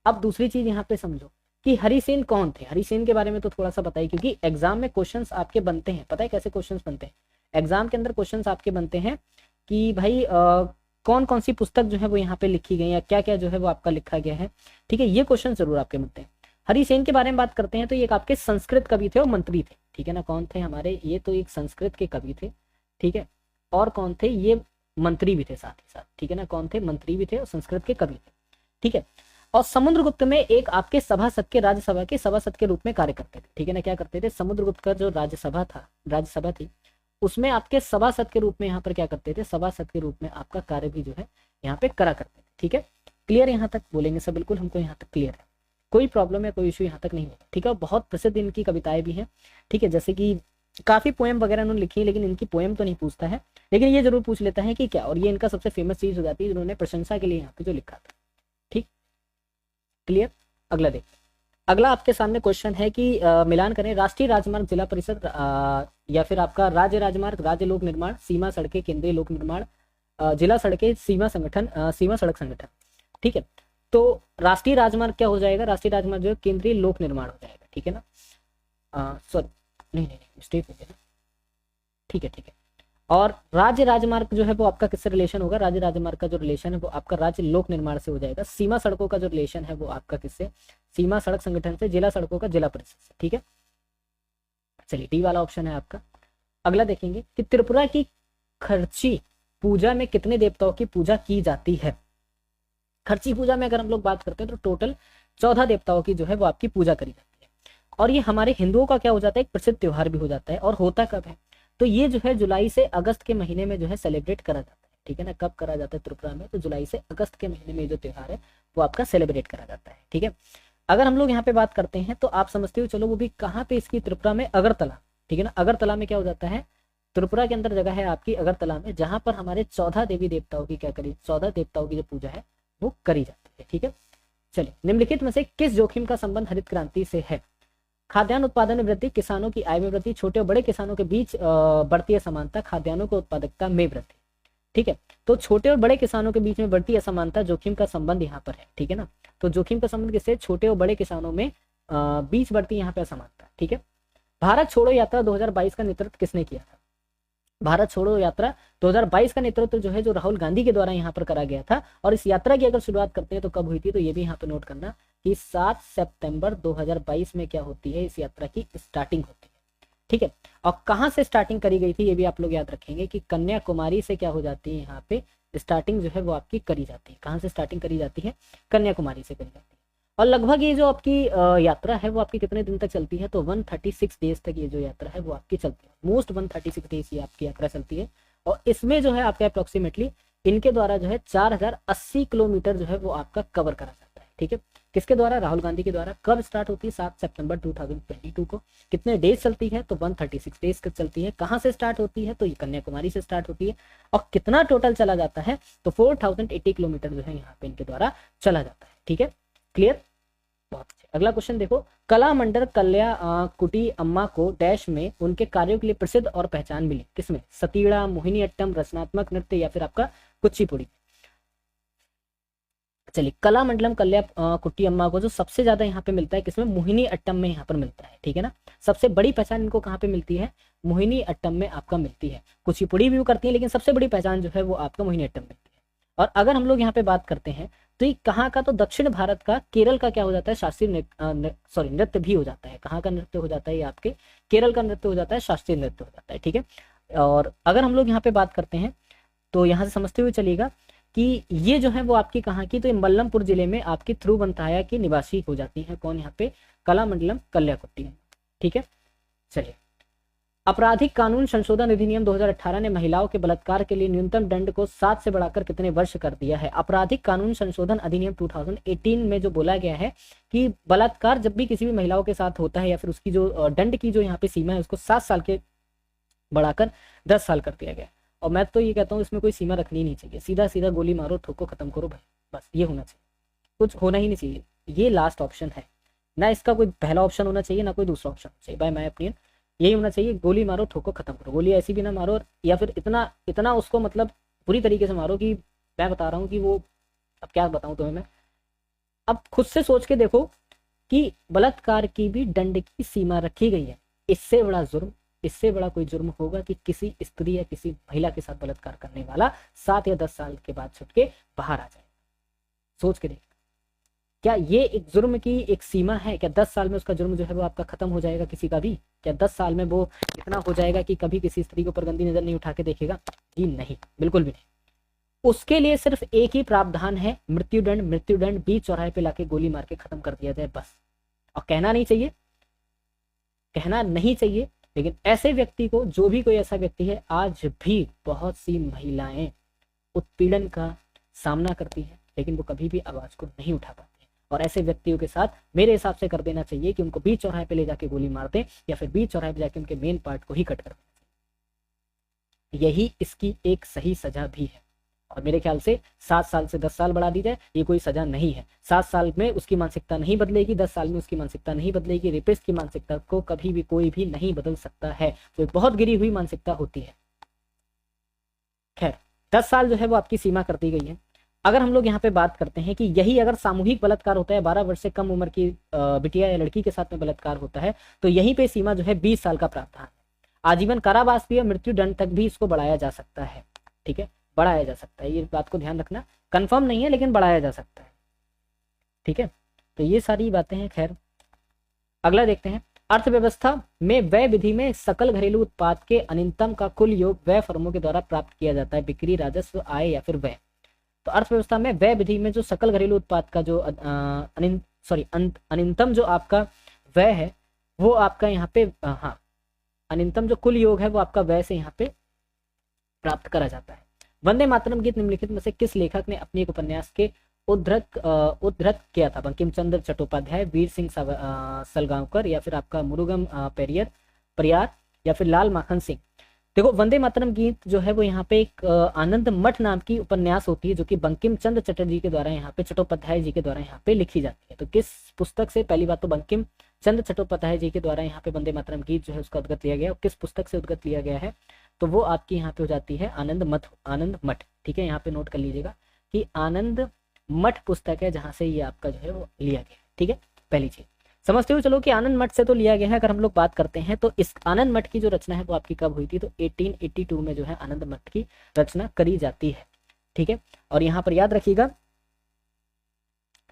अब दूसरी चीज यहाँ पे समझो कि हरिसेन कौन थे, हरिसेन के बारे में तो थोड़ा सा बताइए, क्योंकि एग्जाम में क्वेश्चंस आपके बनते हैं, पता है कैसे क्वेश्चंस बनते हैं, एग्जाम के अंदर क्वेश्चंस आपके बनते हैं कि भाई कौन कौन सी पुस्तक जो है वो यहाँ पे लिखी गई है, क्या क्या जो है वो आपका लिखा गया है, ठीक है, ये क्वेश्चन जरूर आपके बनते हैं। हरिसेन के बारे में बात करते हैं तो ये एक आपके संस्कृत कवि थे और मंत्री थे, ठीक है ना। कौन थे हमारे, ये तो एक संस्कृत के कवि थे, ठीक है, और कौन थे, ये मंत्री भी थे साथ ही साथ, ठीक है ना। कौन थे, मंत्री भी थे और संस्कृत के कवि थे, ठीक है। और समुद्रगुप्त में एक आपके सभासद के, राज्यसभा के सभासद के रूप में कार्य करते थे, ठीक है ना। क्या करते थे, समुद्रगुप्त का जो राज्यसभा था, राज्यसभा थी, उसमें आपके सभासद के रूप में यहाँ पर क्या करते थे, सभासद के रूप में आपका कार्य भी जो है यहाँ पे करा करते थे, ठीक है। क्लियर, यहाँ तक बोलेंगे सब, बिल्कुल हमको यहाँ तक क्लियर है, कोई प्रॉब्लम है, कोई इशू यहाँ तक नहीं है, ठीक है। बहुत प्रसिद्ध इनकी कविताएं भी हैं, ठीक है, जैसे कि काफी पोएम वगैरह उन्होंने लिखी है, लेकिन इनकी पोएम तो नहीं पूछता है, लेकिन ये जरूर पूछ लेता है कि क्या, और ये इनका सबसे फेमस चीज हो जाती है जिन्होंने प्रशंसा के लिए यहाँ पे जो लिखा था, ठीक। क्लियर। अगला देख, अगला आपके सामने क्वेश्चन है कि मिलान करें, राष्ट्रीय राजमार्ग जिला परिषद या फिर आपका राज्य राजमार्ग राज्य लोक निर्माण, सीमा सड़कें केंद्रीय लोक निर्माण, जिला सड़कें सीमा संगठन, सीमा सड़क संगठन, ठीक है। तो राष्ट्रीय राजमार्ग क्या हो जाएगा, राष्ट्रीय राजमार्ग जो है केंद्रीय लोक निर्माण हो जाएगा, ठीक है ना। सॉरी, नहीं मिस्टेक हो गया ना, ठीक है ठीक है। और राज्य राजमार्ग जो है वो आपका किससे रिलेशन होगा, राज्य राजमार्ग का जो रिलेशन है वो आपका राज्य लोक निर्माण से हो जाएगा। सीमा सड़कों का जो रिलेशन है वो आपका किससे, सीमा सड़क संगठन से, जिला सड़कों का जिला परिषद से, ठीक है। चलिए डी वाला ऑप्शन है आपका। अगला देखेंगे कि त्रिपुरा की खर्ची पूजा में कितने देवताओं की पूजा की जाती है। खर्ची पूजा में अगर हम लोग बात करते हैं तो टोटल 14 देवताओं की जो है वो आपकी पूजा करी जाती है। और ये हमारे हिंदुओं का क्या हो जाता है, एक प्रसिद्ध त्योहार भी हो जाता है। और होता कब है, तो ये जो है जुलाई से अगस्त के महीने में जो है सेलिब्रेट करा जाता है, ठीक है ना। कब करा जाता है त्रिपुरा में, तो जुलाई से अगस्त के महीने में जो त्योहार है वो आपका सेलिब्रेट करा जाता है, ठीक है। अगर हम लोग यहाँ पे बात करते हैं तो आप समझते हो, चलो वो भी कहाँ पे इसकी, त्रिपुरा में अगरतला, ठीक है ना। अगरतला में क्या हो जाता है, त्रिपुरा के अंदर जगह है आपकी अगरतला में, जहां पर हमारे 14 देवी देवताओं की क्या करी, 14 देवताओं की जो पूजा है वो करी जाती है, ठीक है। चलिए निम्नलिखित में से किस जोखिम का संबंध हरित क्रांति से है। खाद्यान्न उत्पादन में वृद्धि, किसानों की आय में वृद्धि, छोटे और बड़े किसानों के बीच बढ़ती असमानता, खाद्यान्नों की उत्पादकता में वृद्धि, ठीक है। तो छोटे और बड़े किसानों के बीच में बढ़ती असमानता, जोखिम का संबंध यहाँ पर है, ठीक है ना। तो जोखिम का संबंध किससे, छोटे और बड़े किसानों में बीच बढ़ती यहाँ पे असमानता, ठीक है। भारत छोड़ो यात्रा 2022 का नेतृत्व किसने किया था। भारत छोड़ो यात्रा 2022 का नेतृत्व जो है जो राहुल गांधी के द्वारा यहाँ पर करा गया था। और इस यात्रा की अगर शुरुआत करते हैं तो कब हुई थी, तो ये भी यहाँ पे नोट करना कि 7 सितंबर 2022 में क्या होती है, इस यात्रा की स्टार्टिंग होती है, ठीक है। और कहाँ से स्टार्टिंग करी गई थी ये भी आप लोग याद रखेंगे कि कन्याकुमारी से क्या हो जाती है, यहाँ पे स्टार्टिंग जो है वो आपकी करी जाती है। कहाँ से स्टार्टिंग करी जाती है, कन्याकुमारी से करी जाती है। और लगभग ये जो आपकी यात्रा है वो आपकी कितने दिन तक चलती है, तो 136 डेज तक ये जो यात्रा है वो आपकी चलती है। मोस्ट 136 डेज ये आपकी यात्रा चलती है। और इसमें जो है आपका अप्रोक्सीमेटली इनके द्वारा जो है 4080 किलोमीटर जो है वो आपका कवर करा जाता है, ठीक है। किसके द्वारा, राहुल गांधी के द्वारा। कब स्टार्ट होती है, 7 सितंबर 2022 को। कितने डेज चलती है, तो 136 डेज तक चलती है। कहाँ से स्टार्ट होती है, तो ये कन्याकुमारी से स्टार्ट होती है। और कितना टोटल चला जाता है, तो 4080 किलोमीटर जो है यहाँ पे इनके द्वारा चला जाता है, ठीक है। क्लियर, बहुत अच्छे। अगला क्वेश्चन देखो, कला मंडल कल्या कुटी अम्मा को डैश में उनके कार्यों के लिए प्रसिद्ध और पहचान मिली, किसमें, सतीड़ा, मोहिनी अट्टम, रचनात्मक नृत्य या फिर आपका कुचिपुड़ी। चलिए कला मंडलम कल्या कुट्टी अम्मा को जो सबसे ज्यादा यहाँ पे मिलता है किसमें, मोहिनी अट्टम में यहाँ पर मिलता है, ठीक है ना। सबसे बड़ी पहचान इनको कहाँ पे मिलती है, मोहिनी अट्टम में आपका मिलती है। कुचिपुड़ी भी करती है लेकिन सबसे बड़ी पहचान जो है वो आपका मोहिनी अट्टम मिलती है। और अगर हम लोग यहाँ पे बात करते हैं तो ये कहाँ का, तो दक्षिण भारत का, केरल का क्या हो जाता है, शास्त्रीय नृत्य भी हो जाता है। कहाँ का नृत्य हो जाता है, ये आपके केरल का नृत्य हो जाता है, शास्त्रीय नृत्य हो जाता है, ठीक है। और अगर हम लोग यहाँ पे बात करते हैं तो यहाँ से समझते हुए चलिएगा कि ये जो है वो आपकी कहाँ की, तो ये मल्लमपुर जिले में आपकी थिरुवंताया की निवासी हो जाती है। कौन यहाँ पे, कलामंडलम कल्याकुट्टी, ठीक है। चलिए आपराधिक कानून संशोधन अधिनियम 2018 ने महिलाओं के बलात्कार के लिए न्यूनतम दंड को 7 से बढ़ाकर कितने वर्ष कर दिया है। आपराधिक कानून संशोधन अधिनियम 2018 में जो बोला गया है कि बलात्कार जब भी किसी भी महिलाओं के साथ होता है या फिर उसकी जो दंड की जो यहाँ पे सीमा है उसको 7 साल के बढ़ाकर 10 साल कर दिया गया। और मैं तो ये कहता हूँ इसमें कोई सीमा रखनी नहीं चाहिए, सीधा सीधा गोली मारो, ठोको, खत्म करो भाई, बस ये होना चाहिए, कुछ होना ही नहीं चाहिए। ये लास्ट ऑप्शन है ना, इसका कोई पहला ऑप्शन होना चाहिए ना कोई दूसरा ऑप्शन चाहिए, बाय माय ओपिनियन यही होना चाहिए, गोली मारो, ठोको, खत्म करो। गोली ऐसी भी ना मारो या फिर इतना इतना उसको मतलब बुरी तरीके से मारो कि मैं बता रहा हूँ कि वो, अब क्या बताऊँ तुम्हें मैं, अब खुद से सोच के देखो कि बलात्कार की भी दंड की सीमा रखी गई है। इससे बड़ा जुर्म, इससे बड़ा कोई जुर्म होगा कि किसी स्त्री या किसी महिला के साथ बलात्कार करने वाला 7 या 10 साल के बाद छुट के बाहर आ जाए। सोच के देख, क्या ये एक जुर्म की एक सीमा है, क्या 10 साल में उसका जुर्म जो है वो आपका खत्म हो जाएगा किसी का भी, क्या 10 साल में वो इतना हो जाएगा कि कभी किसी स्त्री को पर गंदी नजर नहीं उठा के देखेगा, जी नहीं, बिल्कुल भी नहीं। उसके लिए सिर्फ एक ही प्रावधान है, मृत्युदंड। मृत्युदंड बीच चौराहे पे लाके गोली मार के खत्म कर दिया जाए बस। और कहना नहीं चाहिए, कहना नहीं चाहिए, लेकिन ऐसे व्यक्ति को, जो भी कोई ऐसा व्यक्ति है, आज भी बहुत सी महिलाएं उत्पीड़न का सामना करती है लेकिन वो कभी भी आवाज को नहीं उठा पाती। और ऐसे व्यक्तियों के साथ मेरे हिसाब से कर देना चाहिए कि उनको बीच चौराहे पे ले जाके गोली मार दे या फिर बीच चौराहे पे जाके उनके मेन पार्ट को ही कट कर देना। यही इसकी एक सही सजा भी है। और मेरे ख्याल से 7 साल से 10 साल बढ़ा दी जाए, ये कोई सजा नहीं है। 7 साल में उसकी मानसिकता नहीं बदलेगी, 10 साल में उसकी मानसिकता नहीं बदलेगी। रेपिस्ट की मानसिकता को कभी भी कोई भी नहीं बदल सकता है, तो बहुत गिरी हुई मानसिकता होती है। खैर 10 साल जो है वो आपकी सीमा कर दी गई है। अगर हम लोग यहाँ पे बात करते हैं कि यही अगर सामूहिक बलात्कार होता है, 12 वर्ष से कम उम्र की बिटिया या लड़की के साथ में बलात्कार होता है, तो यहीं पे सीमा जो है 20 साल का प्रावधान है। आजीवन कारावास भी और मृत्यु दंड तक भी इसको बढ़ाया जा सकता है। ठीक है, बढ़ाया जा सकता है, ये बात को ध्यान रखना, कंफर्म नहीं है लेकिन बढ़ाया जा सकता है। ठीक है, तो ये सारी बातें हैं। खैर अगला देखते हैं, अर्थव्यवस्था में व्यय विधि में सकल घरेलू उत्पाद के अन्यूनतम का कुल योग व्यय फर्मों के द्वारा प्राप्त किया जाता है, बिक्री, राजस्व, आय या फिर व्यय। तो अर्थव्यवस्था में व्यय विधि में जो सकल घरेलू उत्पाद का जो अन्यूनतम जो आपका व्यय है वो आपका यहाँ पे हाँ, अन्यूनतम जो कुल योग है वो आपका व्यय से यहाँ पे प्राप्त करा जाता है। वंदे मातरम गीत निम्नलिखित में से किस लेखक ने अपने एक उपन्यास के उद्धृत किया था? बंकिम चंद्र चट्टोपाध्याय, वीर सिंह सलगांवकर या फिर आपका मुरुगम परियार या फिर लाल माखन सिंह। देखो, वंदे मातरम गीत जो है वो यहाँ पे एक आनंद मठ नाम की उपन्यास होती है जो कि बंकिम चंद्र चटर्जी के द्वारा यहाँ पे चट्टोपाध्याय जी के द्वारा यहाँ पे लिखी जाती है। तो किस पुस्तक से? पहली बात तो बंकिम चंद्र चट्टोपाध्याय जी के द्वारा यहाँ पे वंदे मातरम गीत जो है उसका उद्गत लिया गया, और किस पुस्तक से उद्गत लिया गया है? तो वो आपकी यहाँ पे हो जाती है आनंद मठ। ठीक है, यहाँ पे नोट कर लीजिएगा कि आनंद मठ पुस्तक है जहां से ये आपका जो है वो लिया गया। ठीक है, पहली चीज समझते हो चलो कि आनंद मठ से तो लिया गया है। अगर हम लोग बात करते हैं तो इस आनंद मठ की जो रचना है वो आपकी कब हुई थी? तो 1882 में जो है आनंद मठ की रचना करी जाती है। ठीक है, और यहाँ पर याद रखिएगा,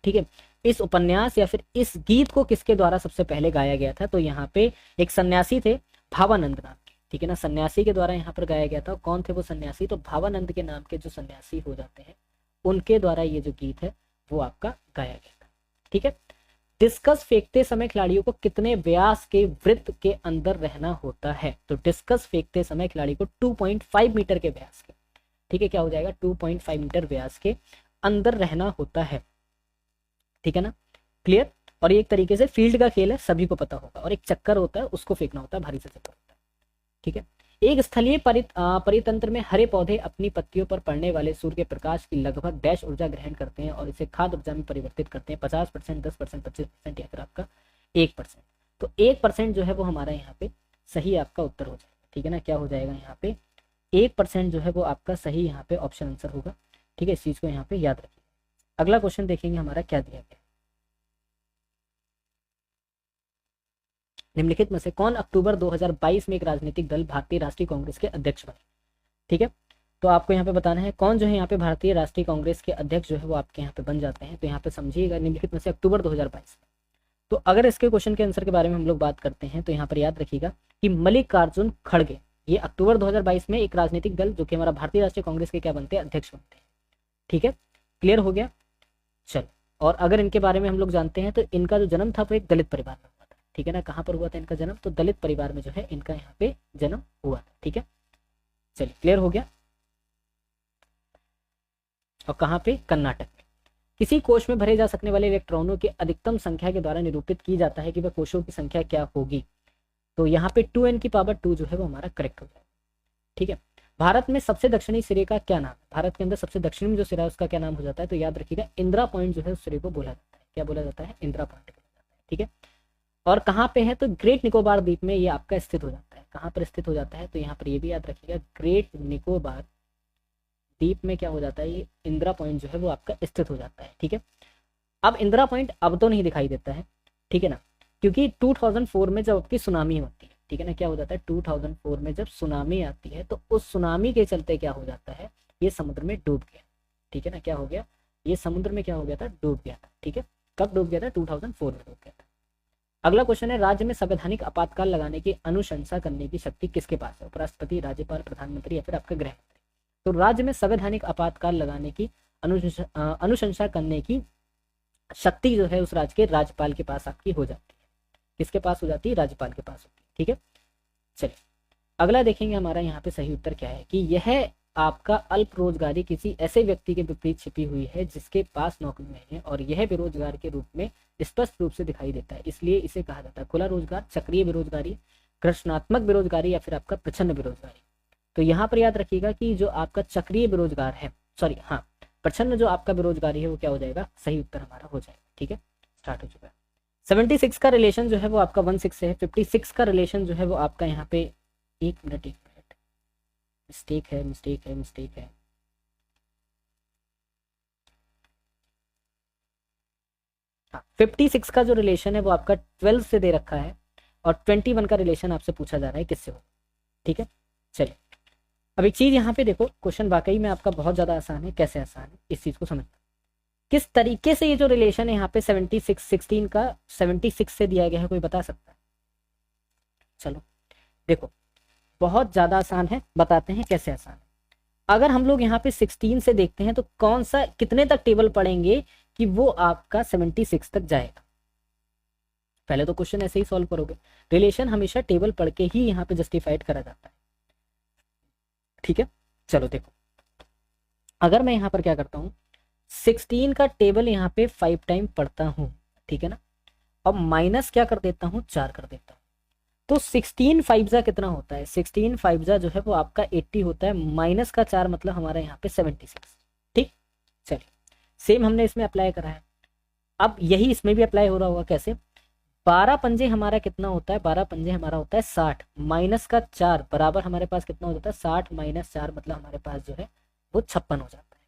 ठीक है, इस उपन्यास या फिर इस गीत को किसके द्वारा सबसे पहले गाया गया था? तो यहाँ पे एक सन्यासी थे भावानंद नाम के। ठीक है ना, सन्यासी के द्वारा यहाँ पर गाया गया था। कौन थे वो सन्यासी? तो भावानंद के नाम के जो सन्यासी हो जाते हैं उनके द्वारा ये जो गीत है वो आपका गाया गया था। ठीक है, डिस्कस फेंकते समय खिलाड़ियों को कितने व्यास के वृत्त के अंदर रहना होता है? तो डिस्कस फेंकते समय खिलाड़ी को 2.5 मीटर के व्यास के, ठीक है, क्या हो जाएगा? 2.5 मीटर व्यास के अंदर रहना होता है। ठीक है ना, क्लियर? और ये एक तरीके से फील्ड का खेल है, सभी को पता होगा, और एक चक्कर होता है उसको फेंकना होता है, भारी से चक्कर होता है। ठीक है, एक स्थलीय परितंत्र में हरे पौधे अपनी पत्तियों पर पड़ने वाले सूर्य के प्रकाश की लगभग डैश ऊर्जा ग्रहण करते हैं और इसे खाद्य ऊर्जा में परिवर्तित करते हैं। 50%, 10%, 25% या फिर आपका 1%। तो 1% जो है वो हमारा यहाँ पे सही आपका उत्तर हो जाएगा। ठीक है ना, क्या हो जाएगा यहाँ पे? 1% जो है वो आपका सही यहाँ पे ऑप्शन आंसर होगा। ठीक है, इस चीज को यहाँ पे याद रखिए। अगला क्वेश्चन देखेंगे हमारा क्या दिया गया। निम्नलिखित में से कौन अक्टूबर 2022 में एक राजनीतिक दल भारतीय राष्ट्रीय कांग्रेस के अध्यक्ष बने? ठीक है, तो आपको यहाँ पे बताना है कौन जो है यहाँ पे भारतीय राष्ट्रीय कांग्रेस के अध्यक्ष जो है वो आपके यहाँ पे बन जाते हैं। तो यहाँ पे समझिएगा, निम्नलिखित में से अक्टूबर 2022 में। तो अगर इसके क्वेश्चन के आंसर के बारे में हम लोग बात करते हैं तो यहाँ पर याद रखिएगा कि मल्लिकार्जुन खड़गे, ये अक्टूबर 2022 में एक राजनीतिक दल जो कि हमारा भारतीय राष्ट्रीय कांग्रेस के क्या बनते हैं? अध्यक्ष बनते हैं। ठीक है, क्लियर हो गया? चलो, और अगर इनके बारे में हम लोग जानते हैं तो इनका जो जन्म था वो एक दलित परिवार में हुआ था। ठीक है ना, कहाँ पर हुआ था इनका जन्म? तो दलित परिवार में जो है इनका यहाँ पे जन्म हुआ था। ठीक है, चलिए, क्लियर हो गया? और कहाँ पे? कर्नाटक में। किसी कोश में भरे जा सकने वाले इलेक्ट्रॉनों की अधिकतम संख्या के द्वारा निरूपित की जाता है कि वह कोशों की संख्या क्या होगी? तो यहाँ पे 2n⁻2 जो है वो हमारा करेक्ट हो जाएगा। ठीक है, भारत में सबसे दक्षिणी सिरे का क्या नाम है? भारत के अंदर सबसे दक्षिण में जो सिरा है उसका क्या नाम हो जाता है? तो याद रखिएगा, इंदिरा पॉइंट जो है उस सिरे को बोला जाता है। क्या बोला जाता है? इंदिरा पॉइंट बोला जाता है। ठीक है, और कहाँ पे है? तो ग्रेट निकोबार द्वीप में ये आपका स्थित हो जाता है। कहाँ पर स्थित हो जाता है? तो यहाँ पर ये भी याद रखिएगा, ग्रेट निकोबार द्वीप में क्या हो जाता है? ये इंदिरा पॉइंट जो है वो आपका स्थित हो जाता है। ठीक है, अब इंदिरा पॉइंट अब तो नहीं दिखाई देता है, ठीक है ना, क्योंकि 2004 में जब आपकी सुनामी होती है, ठीक है ना, क्या हो जाता है? 2004 में जब सुनामी आती है तो उस सुनामी के चलते क्या हो जाता है? ये समुद्र में डूब गया। ठीक है ना, क्या हो गया? ये समुद्र में क्या हो गया था? डूब गया था। ठीक है, कब डूब गया था? 2004 में डूब गया था। अगला क्वेश्चन है, राज्य में संवैधानिक आपातकाल लगाने की अनुशंसा करने की शक्ति किसके पास है? उपराष्ट्रपति, राज्यपाल, प्रधानमंत्री या फिर आपका गृह मंत्री? तो राज्य में संवैधानिक आपातकाल लगाने की अनुशंसा करने की शक्ति जो है उस राज्य के राज्यपाल के पास आपकी हो जाती है। किसके पास हो जाती है? राज्यपाल के पास होती है। ठीक है, चलिए अगला देखेंगे हमारा यहाँ पे सही उत्तर क्या है कि यह आपका अल्प रोजगारी किसी ऐसे व्यक्ति के विपरीत छिपी हुई है जिसके पास नौकरी नहीं है और यह बेरोजगार के रूप में स्पष्ट रूप से दिखाई देता है, इसलिए इसे कहा जाता है खुला रोजगार, चक्रीय बेरोजगारी, घर्षणात्मक बेरोजगारी या फिर आपका प्रच्छन्न बेरोजगारी। तो यहाँ पर याद रखिएगा कि जो आपका चक्रीय बेरोजगार है, प्रच्छन्न जो आपका बेरोजगारी है वो क्या हो जाएगा? सही उत्तर हमारा हो जाएगा। ठीक है, स्टार्ट हो चुका है। 76 का रिलेशन जो है वो आपका 16 से है। 56 का रिलेशन जो है वो आपका यहाँ पे एक मिनट मिस्टेक है। हाँ, 56 का जो रिलेशन है वो आपका 12 से दे रखा है और 21 का रिलेशन आपसे पूछा जा रहा है किससे हो? ठीक है। चलिए अब एक चीज यहाँ पे देखो, क्वेश्चन वाकई में आपका बहुत ज्यादा आसान है। कैसे आसान है इस चीज को समझना, किस तरीके से ये जो रिलेशन है यहाँ पे 76 16 का 76 से दिया गया है, कोई बता सकता है? चलो देखो बहुत ज्यादा आसान है, बताते हैं कैसे आसान है। अगर हम लोग यहाँ पे 16 से देखते हैं तो कौन सा कितने तक टेबल पढ़ेंगे कि वो आपका 76 तक जाएगा। पहले तो क्वेश्चन ऐसे ही सॉल्व करोगे, रिलेशन हमेशा टेबल पढ़ के ही यहाँ पे जस्टिफाइड करा जाता है, ठीक है। चलो देखो, अगर मैं यहाँ पर क्या करता हूँ, 16 का टेबल यहाँ पे 5 टाइम पढ़ता हूँ, ठीक है ना, अब माइनस क्या कर देता हूँ, 4 कर देता हूँ। तो 16 5 कितना होता है, 16 5 जो है वो आपका 80 होता है, माइनस का 4 मतलब हमारा यहाँ पे 76, ठीक। चलिए सेम हमने इसमें अप्लाई करा है, अब यही इसमें भी अप्लाई हो रहा होगा। कैसे, 12 पंजे हमारा कितना होता है, 12 पंजे हमारा होता है 60, माइनस का 4 बराबर हमारे पास कितना हो जाता है, 60 माइनस 4 मतलब हमारे पास जो है वो 56 हो जाता है,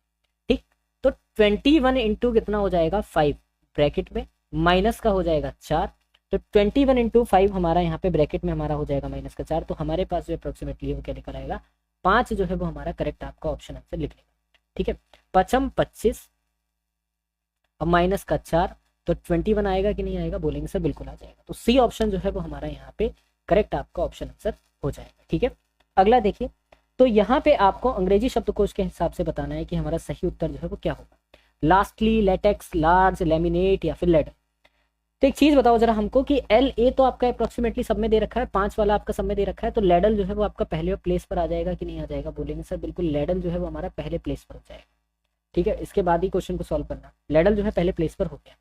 ठीक। तो 21 इंटू कितना हो जाएगा 5 ब्रैकेट में, माइनस का हो जाएगा 4, तो 21 इंटू 5 हमारा यहाँ पे ब्रैकेट में हमारा हो जाएगा माइनस का 4, तो हमारे पास जो अप्रोक्सीमेटली वो क्या निकल आएगा 5 जो है वो हमारा करेक्ट आपका ऑप्शन आंसर लिख लेगा, ठीक है। 5 25 अब माइनस का 4 तो 21 आएगा कि नहीं आएगा, बोलेंगे सर बिल्कुल आ जाएगा। तो सी ऑप्शन जो है वो हमारा यहाँ पे करेक्ट आपका ऑप्शन आंसर हो जाएगा, ठीक है। अगला देखिए, तो यहाँ पे आपको अंग्रेजी शब्दकोश के हिसाब से बताना है कि हमारा सही उत्तर जो है वो क्या होगा, लास्टली, लेटेक्स, लार्ज, लेमिनेट या फिर लेडर। तो एक चीज बताओ जरा हमको कि एल ए तो आपका अप्रोक्सीमेटली सब में दे रखा है, 5 वाला आपका सब में दे रखा है, तो लेडल जो है वो आपका पहले प्लेस पर आ जाएगा कि नहीं आ जाएगा, बोलेंगे सर बिल्कुल लेडल जो है वो हमारा पहले प्लेस पर हो जाएगा, ठीक है। इसके बाद ही क्वेश्चन को सॉल्व करना, लेडल जो है पहले प्लेस पर हो गया।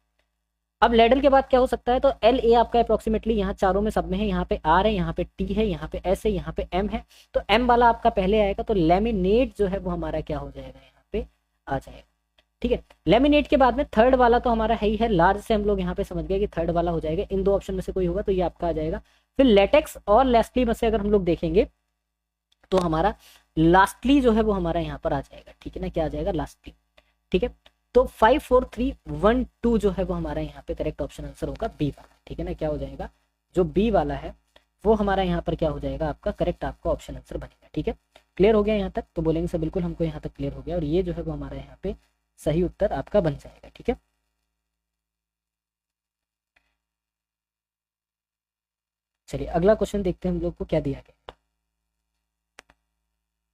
अब लेडल के बाद क्या हो सकता है, तो एल ए आपका अप्रोक्सीमेटली यहाँ चारों में सब में है, यहाँ पे आर है, यहाँ पे टी है, यहाँ पे एस है, यहाँ पे एम है, तो एम वाला आपका पहले आएगा, तो लेमिनेट जो है वो हमारा क्या हो जाएगा, यहाँ पे आ जाएगा, ठीक है। लेमिनेट के बाद में थर्ड वाला तो हमारा है ही है, लार्ज से हम लोग यहाँ पे समझ गए कि थर्ड वाला हो जाएगा, इन दो ऑप्शन में से कोई होगा तो ये आपका आ जाएगा। फिर लेटेक्स और लास्टली में से अगर हम लोग देखेंगे तो हमारा लास्टली जो है वो हमारा यहाँ पर आ जाएगा, ठीक है ना, क्या आ जाएगा, लास्टली, ठीक है। तो 5 4 3 1 2 जो है वो हमारा यहाँ पे करेक्ट ऑप्शन आंसर होगा बी वाला, ठीक है ना, क्या हो जाएगा, जो बी वाला है वो हमारा यहाँ पर क्या हो जाएगा, आपका करेक्ट आपका ऑप्शन आंसर बनेगा, ठीक है। क्लियर हो गया यहाँ तक, तो बोलेंगे सर बिल्कुल हमको यहाँ तक क्लियर हो गया, और ये जो है वो हमारा यहाँ पे सही उत्तर आपका बन जाएगा, ठीक है। चलिए अगला क्वेश्चन देखते हैं हम लोग को क्या दिया गया।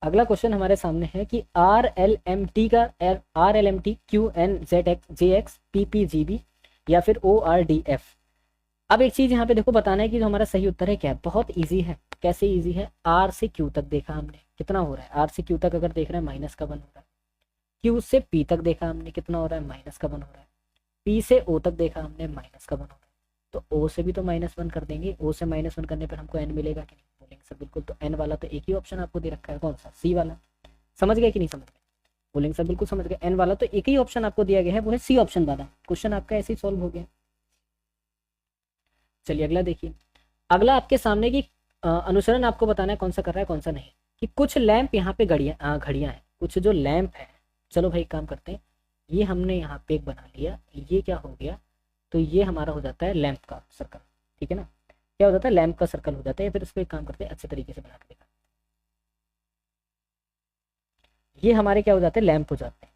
अगला क्वेश्चन हमारे सामने है कि R L M T Q N Z X J X P P G B या फिर ओ आर डी एफ। अब एक चीज यहाँ पे देखो बताना है कि जो हमारा सही उत्तर है क्या है, बहुत इजी है। कैसे इजी है, आर से क्यू तक देखा हमने, कितना हो रहा है, आर से क्यू तक अगर देख रहे हैं माइनस का 1 हो रहा है, क्यू से पी तक देखा हमने कितना हो रहा है, माइनस का 1 हो रहा है, पी से ओ तक देखा हमने माइनस का 1 हो रहा है, तो ओ से भी तो -1 कर देंगे, ओ से -1 करने पर हमको एन मिलेगा कि नहीं, बोलेंगे सर बिल्कुल। तो एन वाला तो एक ही ऑप्शन आपको दे रखा है, कौन सा, सी वाला, समझ गए कि नहीं समझ गए, बोलेंगे सर बिल्कुल समझ गए, एन वाला तो एक ही ऑप्शन आपको दिया गया है, वो है सी ऑप्शन वाला। क्वेश्चन आपका ऐसे ही सॉल्व हो गया। चलिए अगला देखिए, अगला आपके सामने की अनुसरण आपको बताना है कौन सा कर रहा है कौन सा नहीं, कि कुछ लैंप यहाँ पे घड़ियाँ हैं, कुछ जो लैंप है, चलो भाई काम करते हैं, ये हमने यहाँ पे एक बना लिया, ये क्या हो गया, तो ये हमारा हो जाता है लैंप का सर्कल, ठीक है ना, क्या हो जाता है, लैंप का सर्कल हो जाता है। या फिर इसको एक काम करते हैं अच्छे तरीके से बना के देखा, ये हमारे क्या हो जाते हैं, लैंप हो जाते हैं,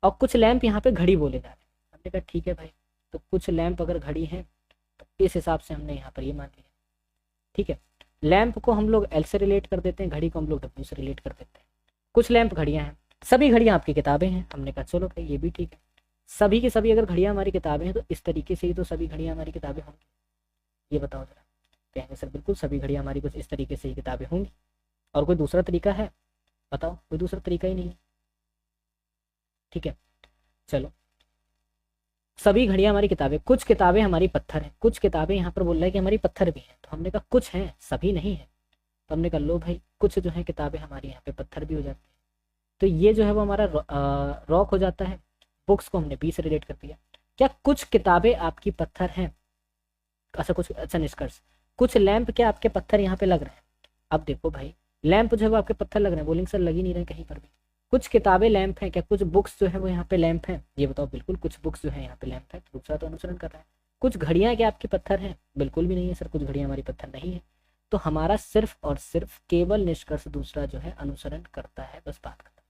और कुछ लैंप यहाँ पे घड़ी बोले जा रहे हैं। हमने कहा ठीक है भाई, तो कुछ लैंप अगर घड़ी है तो इस हिसाब से हमने यहाँ पर ये मान लिया, ठीक है। लैंप को हम लोग एल से रिलेट कर देते हैं, घड़ी को हम लोग डब्ल्यू से रिलेट कर देते हैं। कुछ लैंप घड़ियाँ हैं, सभी घड़ियाँ आपकी किताबें हैं, हमने कहा चलो भाई ये भी ठीक है, सभी की सभी अगर घड़ियाँ हमारी किताबें हैं तो इस तरीके से ही तो सभी घड़ियाँ हमारी किताबें होंगी, ये बताओ जरा, कहेंगे सर बिल्कुल सभी घड़ियाँ हमारी कुछ इस तरीके से ही किताबें होंगी, और कोई दूसरा तरीका है, बताओ, कोई दूसरा तरीका ही नहीं है, ठीक है। चलो सभी घड़ियाँ हमारी किताबें, कुछ किताबें हमारी पत्थर हैं, कुछ किताबें यहाँ पर बोल रहा है कि हमारी पत्थर भी हैं, तो हमने कहा कुछ हैं सभी नहीं है, तो हमने कहा लो भाई कुछ जो है किताबें हमारी यहाँ पे पत्थर भी हो जाती है, तो ये जो है वो हमारा रॉक हो जाता है। बुक्स को हमने बी से रिलेट कर दिया, क्या कुछ किताबें आपकी पत्थर हैं, अच्छा कुछ, अच्छा निष्कर्ष, कुछ लैंप क्या आपके पत्थर यहाँ पे लग रहे हैं। अब देखो भाई लैंप जो है वो आपके पत्थर लग रहे हैं, बोलिंग सर लग ही नहीं रहे कहीं पर भी, कुछ किताबें लैंप हैं, क्या कुछ बुक्स जो है वो यहाँ पे लैंप हैं, ये बताओ, बिल्कुल कुछ बुक्स जो है यहाँ पे लैंप है, दूसरा तो अनुसरण कर रहा है। कुछ घड़ियाँ क्या आपकी पत्थर हैं, बिल्कुल भी नहीं है सर, कुछ घड़ियाँ हमारी पत्थर नहीं है। तो हमारा सिर्फ और सिर्फ केवल निष्कर्ष दूसरा जो है अनुसरण करता है, बस बात खत्म।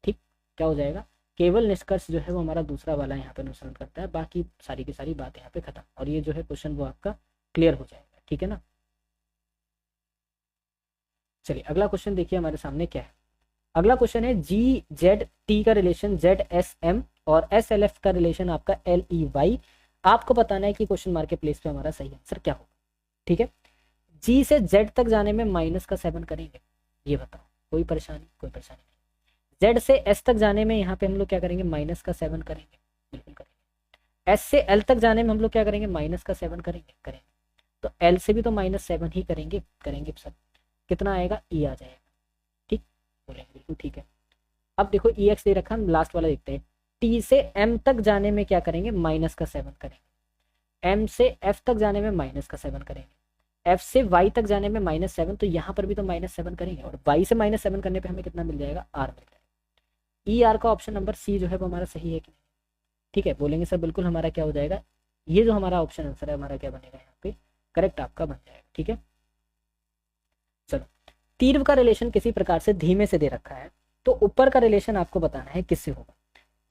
ठीक, क्या हो जाएगा, केवल निष्कर्ष जो है वो हमारा दूसरा वाला यहाँ पे अनुसरण करता है, बाकी सारी की सारी बात यहाँ पे खत्म। और ये जो है क्वेश्चन वो आपका क्लियर हो जाएगा, ठीक है ना। चलिए अगला क्वेश्चन देखिए हमारे सामने क्या है। अगला क्वेश्चन है जी जेड टी का रिलेशन जेड एस एम और एस एल एफ का रिलेशन आपका एल ई वाई। आपको बताना है कि क्वेश्चन मार्क के प्लेस पे हमारा सही आंसर क्या होगा। ठीक है, जी से जेड तक जाने में माइनस का 7 करेंगे, ये बताओ, कोई परेशानी? कोई परेशानी नहीं। जेड से एस तक जाने में यहाँ पे हम लोग क्या करेंगे, माइनस का 7 करेंगे, बिल्कुल करेंगे। एस से एल तक जाने में हम लोग क्या करेंगे, माइनस का 7 करेंगे। तो एल से भी तो -7 ही करेंगे सब, कितना आएगा, ई आ जाएगा। ठीक, बोलेंगे बिल्कुल ठीक है। अब देखो ई एक्स दे रखा, हम लास्ट वाला देखते हैं। टी से एम तक जाने में क्या करेंगे, माइनस का 7 करेंगे। एम से एफ तक जाने में माइनस का 7 करेंगे। एफ से वाई तक जाने में -7, तो यहाँ पर भी तो -7 करेंगे। और वाई से -7 करने पे हमें कितना मिल जाएगा, आर मिल जाएगा। ई आर का ऑप्शन नंबर सी जो है वो हमारा सही है कि नहीं? ठीक है, बोलेंगे सर बिल्कुल हमारा क्या हो जाएगा, ये जो हमारा ऑप्शन आंसर है हमारा क्या बनेगा यहाँ पे, करेक्ट आपका बन जाएगा। ठीक है, चलो तीर्व का रिलेशन किसी प्रकार से धीमे से दे रखा है, तो ऊपर का रिलेशन आपको बताना है किससे होगा।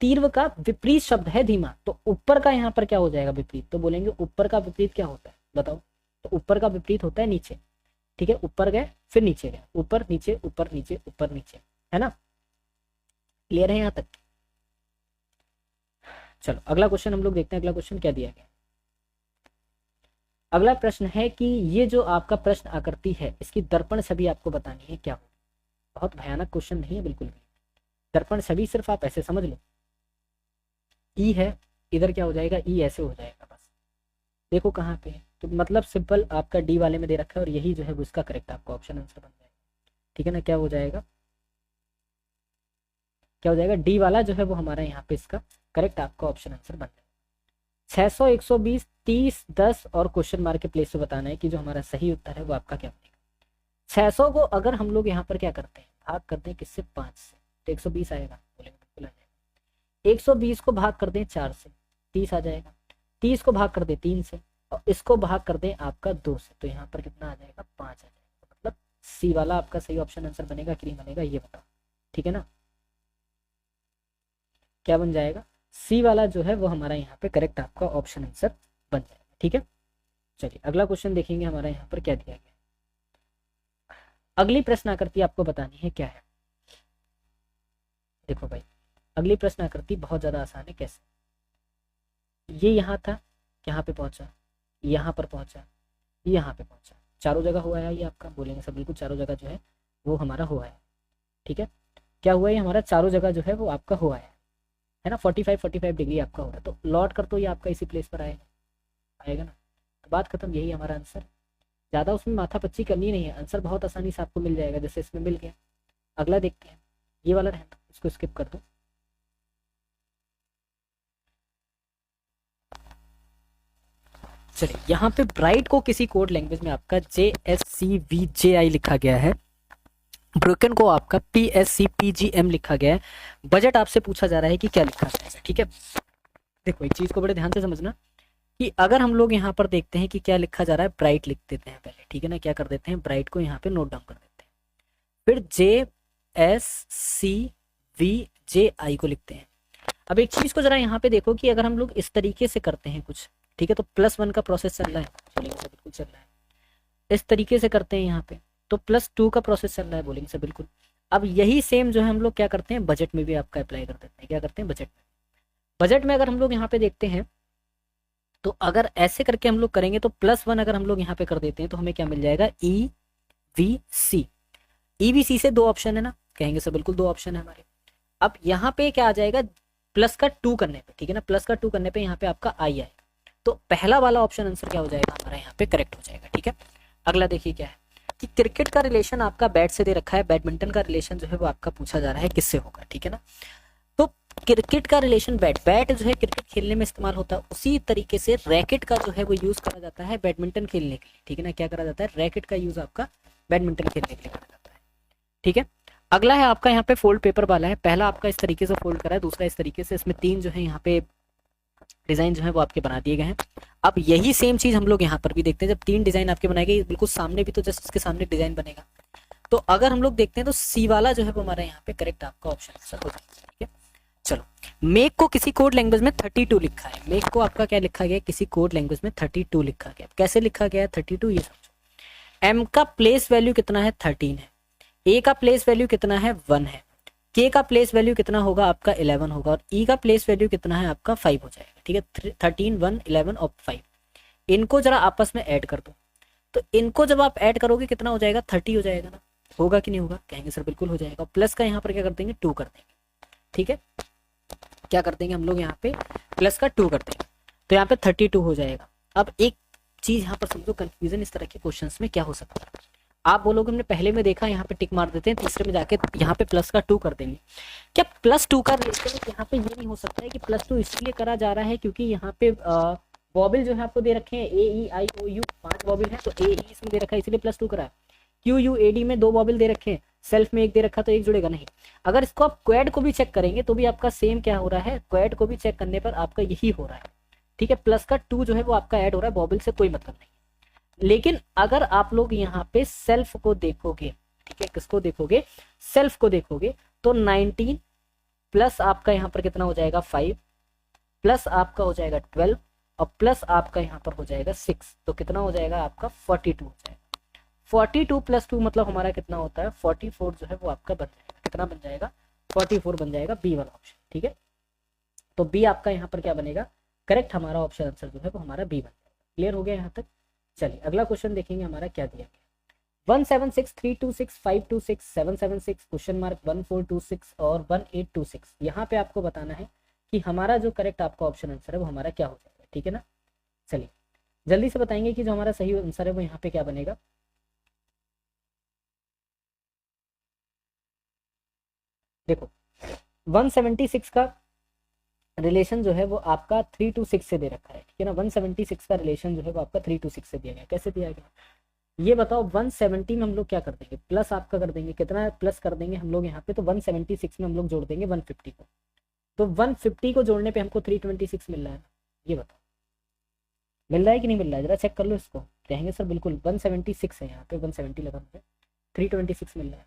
तीर्व का विपरीत शब्द है धीमा, तो ऊपर का यहाँ पर क्या हो जाएगा, विपरीत। तो बोलेंगे ऊपर का विपरीत क्या होता है, बताओ। तो ऊपर का विपरीत होता है नीचे। ठीक है, ऊपर गए फिर नीचे गए, ऊपर नीचे ऊपर नीचे ऊपर नीचे, है ना। क्लियर है यहाँ तक? चलो अगला क्वेश्चन हम लोग देखते हैं। अगला क्वेश्चन क्या दिया गया। अगला प्रश्न है कि ये जो आपका प्रश्न आकृति है इसकी दर्पण छवि आपको बतानी है क्या हो। बहुत भयानक क्वेश्चन नहीं है बिल्कुल भी। दर्पण छवि सिर्फ आप ऐसे समझ लो, ई है, इधर क्या हो जाएगा, ई ऐसे हो जाएगा बस। देखो कहाँ पे है, तो मतलब सिंपल आपका डी वाले में दे रखा है और यही जो है वो इसका करेक्ट आपका ऑप्शन आंसर बन जाएगा। ठीक है ना, क्या हो जाएगा, क्या हो जाएगा, डी वाला जो है वो हमारा यहाँ पे इसका करेक्ट आपका ऑप्शन आंसर बन जाएगा। 600, 120, 30, 10 और क्वेश्चन मार्क के प्लेस से बताना है कि जो हमारा सही उत्तर है वो आपका क्या बनेगा। 600 को अगर हम लोग यहाँ पर क्या करते हैं, भाग करते हैं किससे, 5 से, तो 120 आएगा, बोलेंगे बिल्कुल आ जाएगा। 120 को भाग कर दें 4 से, 30 आ जाएगा। 30 को भाग कर दें 3 से, और इसको भाग कर दें आपका 2 से, तो यहाँ पर कितना आ जाएगा, 5 आ जाएगा। मतलब सी वाला आपका सही ऑप्शन आंसर बनेगा कि नहीं बनेगा, ये बताओ। ठीक है ना, क्या बन जाएगा, सी वाला जो है वो हमारा यहाँ पे करेक्ट आपका ऑप्शन आंसर बन जाएगा। ठीक है, चलिए अगला क्वेश्चन देखेंगे हमारा यहाँ पर क्या दिया गया। अगली प्रश्न आकृति आपको बतानी है क्या है। देखो भाई, अगली प्रश्न आकृति बहुत ज्यादा आसान है। कैसे, ये यहाँ था, यहाँ पे पहुंचा, यहाँ पर पहुंचा, यहाँ पे पहुंचा, चारों जगह हुआ है ये आपका, बोलेंगे सब बिल्कुल चारों जगह जो है वो हमारा हुआ है। ठीक है, क्या हुआ है, हमारा चारों जगह जो है वो आपका हुआ है ना। 45 डिग्री आपका हो रहा है, तो लौट कर तो ये आपका इसी प्लेस पर आएगा ना। तो बात खत्म, यही हमारा आंसर। ज़्यादा उसमें माथा पच्ची करनी नहीं है, आंसर बहुत आसानी से आपको मिल जाएगा, जैसे इसमें मिल गया। अगला देखते हैं, ये वाला रहता, इसको स्किप कर दो। चलिए यहाँ पे ब्राइट को किसी कोड लैंग्वेज में आपका JSCVJI लिखा गया है, ब्रोकन को आपका PSCPGM लिखा गया है। बजट आपसे पूछा जा रहा है कि क्या लिखा जाएगा। ठीक है, देखो एक चीज को बड़े ध्यान से समझना कि अगर हम लोग यहाँ पर देखते हैं कि क्या लिखा जा रहा है, ब्राइट लिख देते हैं पहले। ठीक है ना, क्या कर देते हैं, ब्राइट को यहाँ पे नोट डाउन कर देते हैं, फिर JSCVJI को लिखते हैं। अब एक चीज को जरा यहाँ पे देखो कि अगर हम लोग इस तरीके से करते हैं कुछ, ठीक है, तो +1 का प्रोसेस चल रहा है, बोलेंगे सर बिल्कुल चल रहा है। इस तरीके से करते हैं यहाँ पे तो +2 का प्रोसेस चल रहा है, बोलेंगे सर बिल्कुल। अब यही सेम जो है हम लोग क्या करते हैं, बजट में भी आपका अप्लाई कर देते हैं। क्या करते हैं, बजट में अगर हम लोग यहाँ पे देखते हैं तो अगर ऐसे करके हम लोग करेंगे तो +1 अगर हम लोग यहाँ पे कर देते हैं तो हमें क्या मिल जाएगा, EVC। EVC से 2 ऑप्शन है ना, कहेंगे सर बिल्कुल 2 ऑप्शन है हमारे। अब यहाँ पे क्या आ जाएगा, +2 करने पे, ठीक है ना, +2 करने पे यहाँ पे आपका I आएगा, तो पहला वाला ऑप्शन आंसर क्या हो जाएगा हमारा यहाँ पे करेक्ट हो जाएगा। ठीक है, अगला देखिए क्या है कि क्रिकेट का रिलेशन आपका बैट से दे रखा है, बैडमिंटन का रिलेशन जो है वो आपका पूछा जा रहा है किससे होगा। ठीक है ना, तो क्रिकेट का रिलेशन बैट जो है क्रिकेट खेलने में इस्तेमाल होता है, उसी तरीके से रैकेट का जो है वो यूज करा जाता है बैडमिंटन खेलने के लिए। ठीक है ना, क्या करा जाता है, रैकेट का यूज आपका बैडमिंटन खेलने के लिए करा जाता है। ठीक है, अगला है आपका यहाँ पे फोल्ड पेपर वाला है। पहला आपका इस तरीके से फोल्ड करा है, दूसरा इस तरीके से, इसमें 3 जो है यहाँ पे डिजाइन जो है वो आपके बना दिए गए हैं। अब यही सेम चीज हम लोग यहाँ पर भी देखते हैं, जब 3 डिजाइन आपके बनाए गए बिल्कुल सामने भी तो जस्ट उसके सामने डिजाइन बनेगा। तो अगर हम लोग देखते हैं तो सी वाला जो है वो हमारा यहाँ पे करेक्ट आपका ऑप्शन आंसर हो जाएगा। ठीक है, चलो मेक को किसी कोड लैंग्वेज में 32 लिखा है। मेक को आपका क्या लिखा गया, किसी कोड लैंग्वेज में 32 लिखा गया। कैसे लिखा गया है 32, ये समझो। एम का प्लेस वैल्यू कितना है 13 है, ए का प्लेस वैल्यू कितना है 1 है, के का प्लेस वैल्यू कितना होगा आपका 11 होगा, और ई का प्लेस वैल्यू कितना है आपका 5 हो जाएगा। ठीक है, 13 1 11 और 5, इनको जरा आपस में ऐड कर दो। तो इनको जब आप ऐड करोगे कितना हो जाएगा 30 हो जाएगा ना, होगा कि नहीं होगा, कहेंगे सर बिल्कुल हो जाएगा। प्लस का यहाँ पर क्या कर देंगे 2 कर देंगे। ठीक है, क्या कर देंगे हम लोग यहाँ पे प्लस का 2 कर देंगे, तो यहाँ पे 32 हो जाएगा। अब एक चीज यहाँ पर समझो, कंफ्यूजन इस तरह के क्वेश्चंस में क्या हो सकता है, आप बोलोगे हमने पहले में देखा, यहाँ पे टिक मार देते हैं, तीसरे में जाके यहाँ पे प्लस का 2 कर देंगे। क्या प्लस 2 का रिलेशन यहाँ पे ये नहीं हो सकता है कि प्लस 2 इसलिए करा जा रहा है क्योंकि यहाँ पे वॉबल जो है आपको दे रखे हैं ए ई आई ओ यू, 5 वॉबल है, तो ए ई इसमें दे रखा है इसलिए प्लस 2 करा है। क्यू यू ए डी में 2 वॉबल दे रखे हैं, सेल्फ में 1 दे रखा तो 1 जुड़ेगा नहीं। अगर इसको आप क्वेड को भी चेक करेंगे तो भी आपका सेम क्या हो रहा है, क्वेड को भी चेक करने पर आपका यही हो रहा है। ठीक है, प्लस का 2 जो है वो आपका ऐड हो रहा है, वॉबल से कोई मतलब नहीं। लेकिन अगर आप लोग यहाँ पे सेल्फ को देखोगे, ठीक है, किसको देखोगे, सेल्फ को देखोगे, तो 19 प्लस आपका यहाँ पर कितना हो जाएगा 5, प्लस आपका हो जाएगा 12, और प्लस आपका यहाँ पर हो जाएगा 6, तो कितना हो जाएगा आपका 42 हो जाएगा। 42 प्लस 2 मतलब हमारा कितना होता है 44 जो है वो आपका बन जाएगा। कितना बन जाएगा 44 बन जाएगा, बी वाला ऑप्शन। ठीक है, तो बी आपका यहाँ पर क्या बनेगा करेक्ट, हमारा ऑप्शन आंसर जो है वो हमारा बी बन जाएगा। क्लियर हो गया यहाँ तक। चलिए अगला क्वेश्चन देखेंगे हमारा क्या दिया गया। 176326526 क्वेश्चन मार्क 1426 और 1826। यहाँ पे आपको बताना है कि हमारा जो करेक्ट आपका ऑप्शन आंसर है वो हमारा क्या हो जाएगा। ठीक है ना, चलिए जल्दी से बताएंगे कि जो हमारा सही आंसर है वो यहाँ पे क्या बनेगा। देखो 176 का रिलेशन जो है वो आपका 3 to 6 से दे रखा है। ठीक है ना, 176 का रिलेशन जो है वो आपका 3 to 6 से दिया गया। कैसे दिया गया ये बताओ। 170 में हम लोग क्या कर देंगे, प्लस आपका कर देंगे, कितना प्लस कर देंगे हम लोग यहाँ पे, तो 176 में हम लोग जोड़ देंगे 150 को। तो 150 को जोड़ने पे हमको 326 मिल रहा है, ये बताओ मिल रहा है कि नहीं मिल रहा है, जरा चेक कर लो इसको। कहेंगे सर बिल्कुल 176 है, यहाँ पे 170 लगा है, 326 मिल रहा है।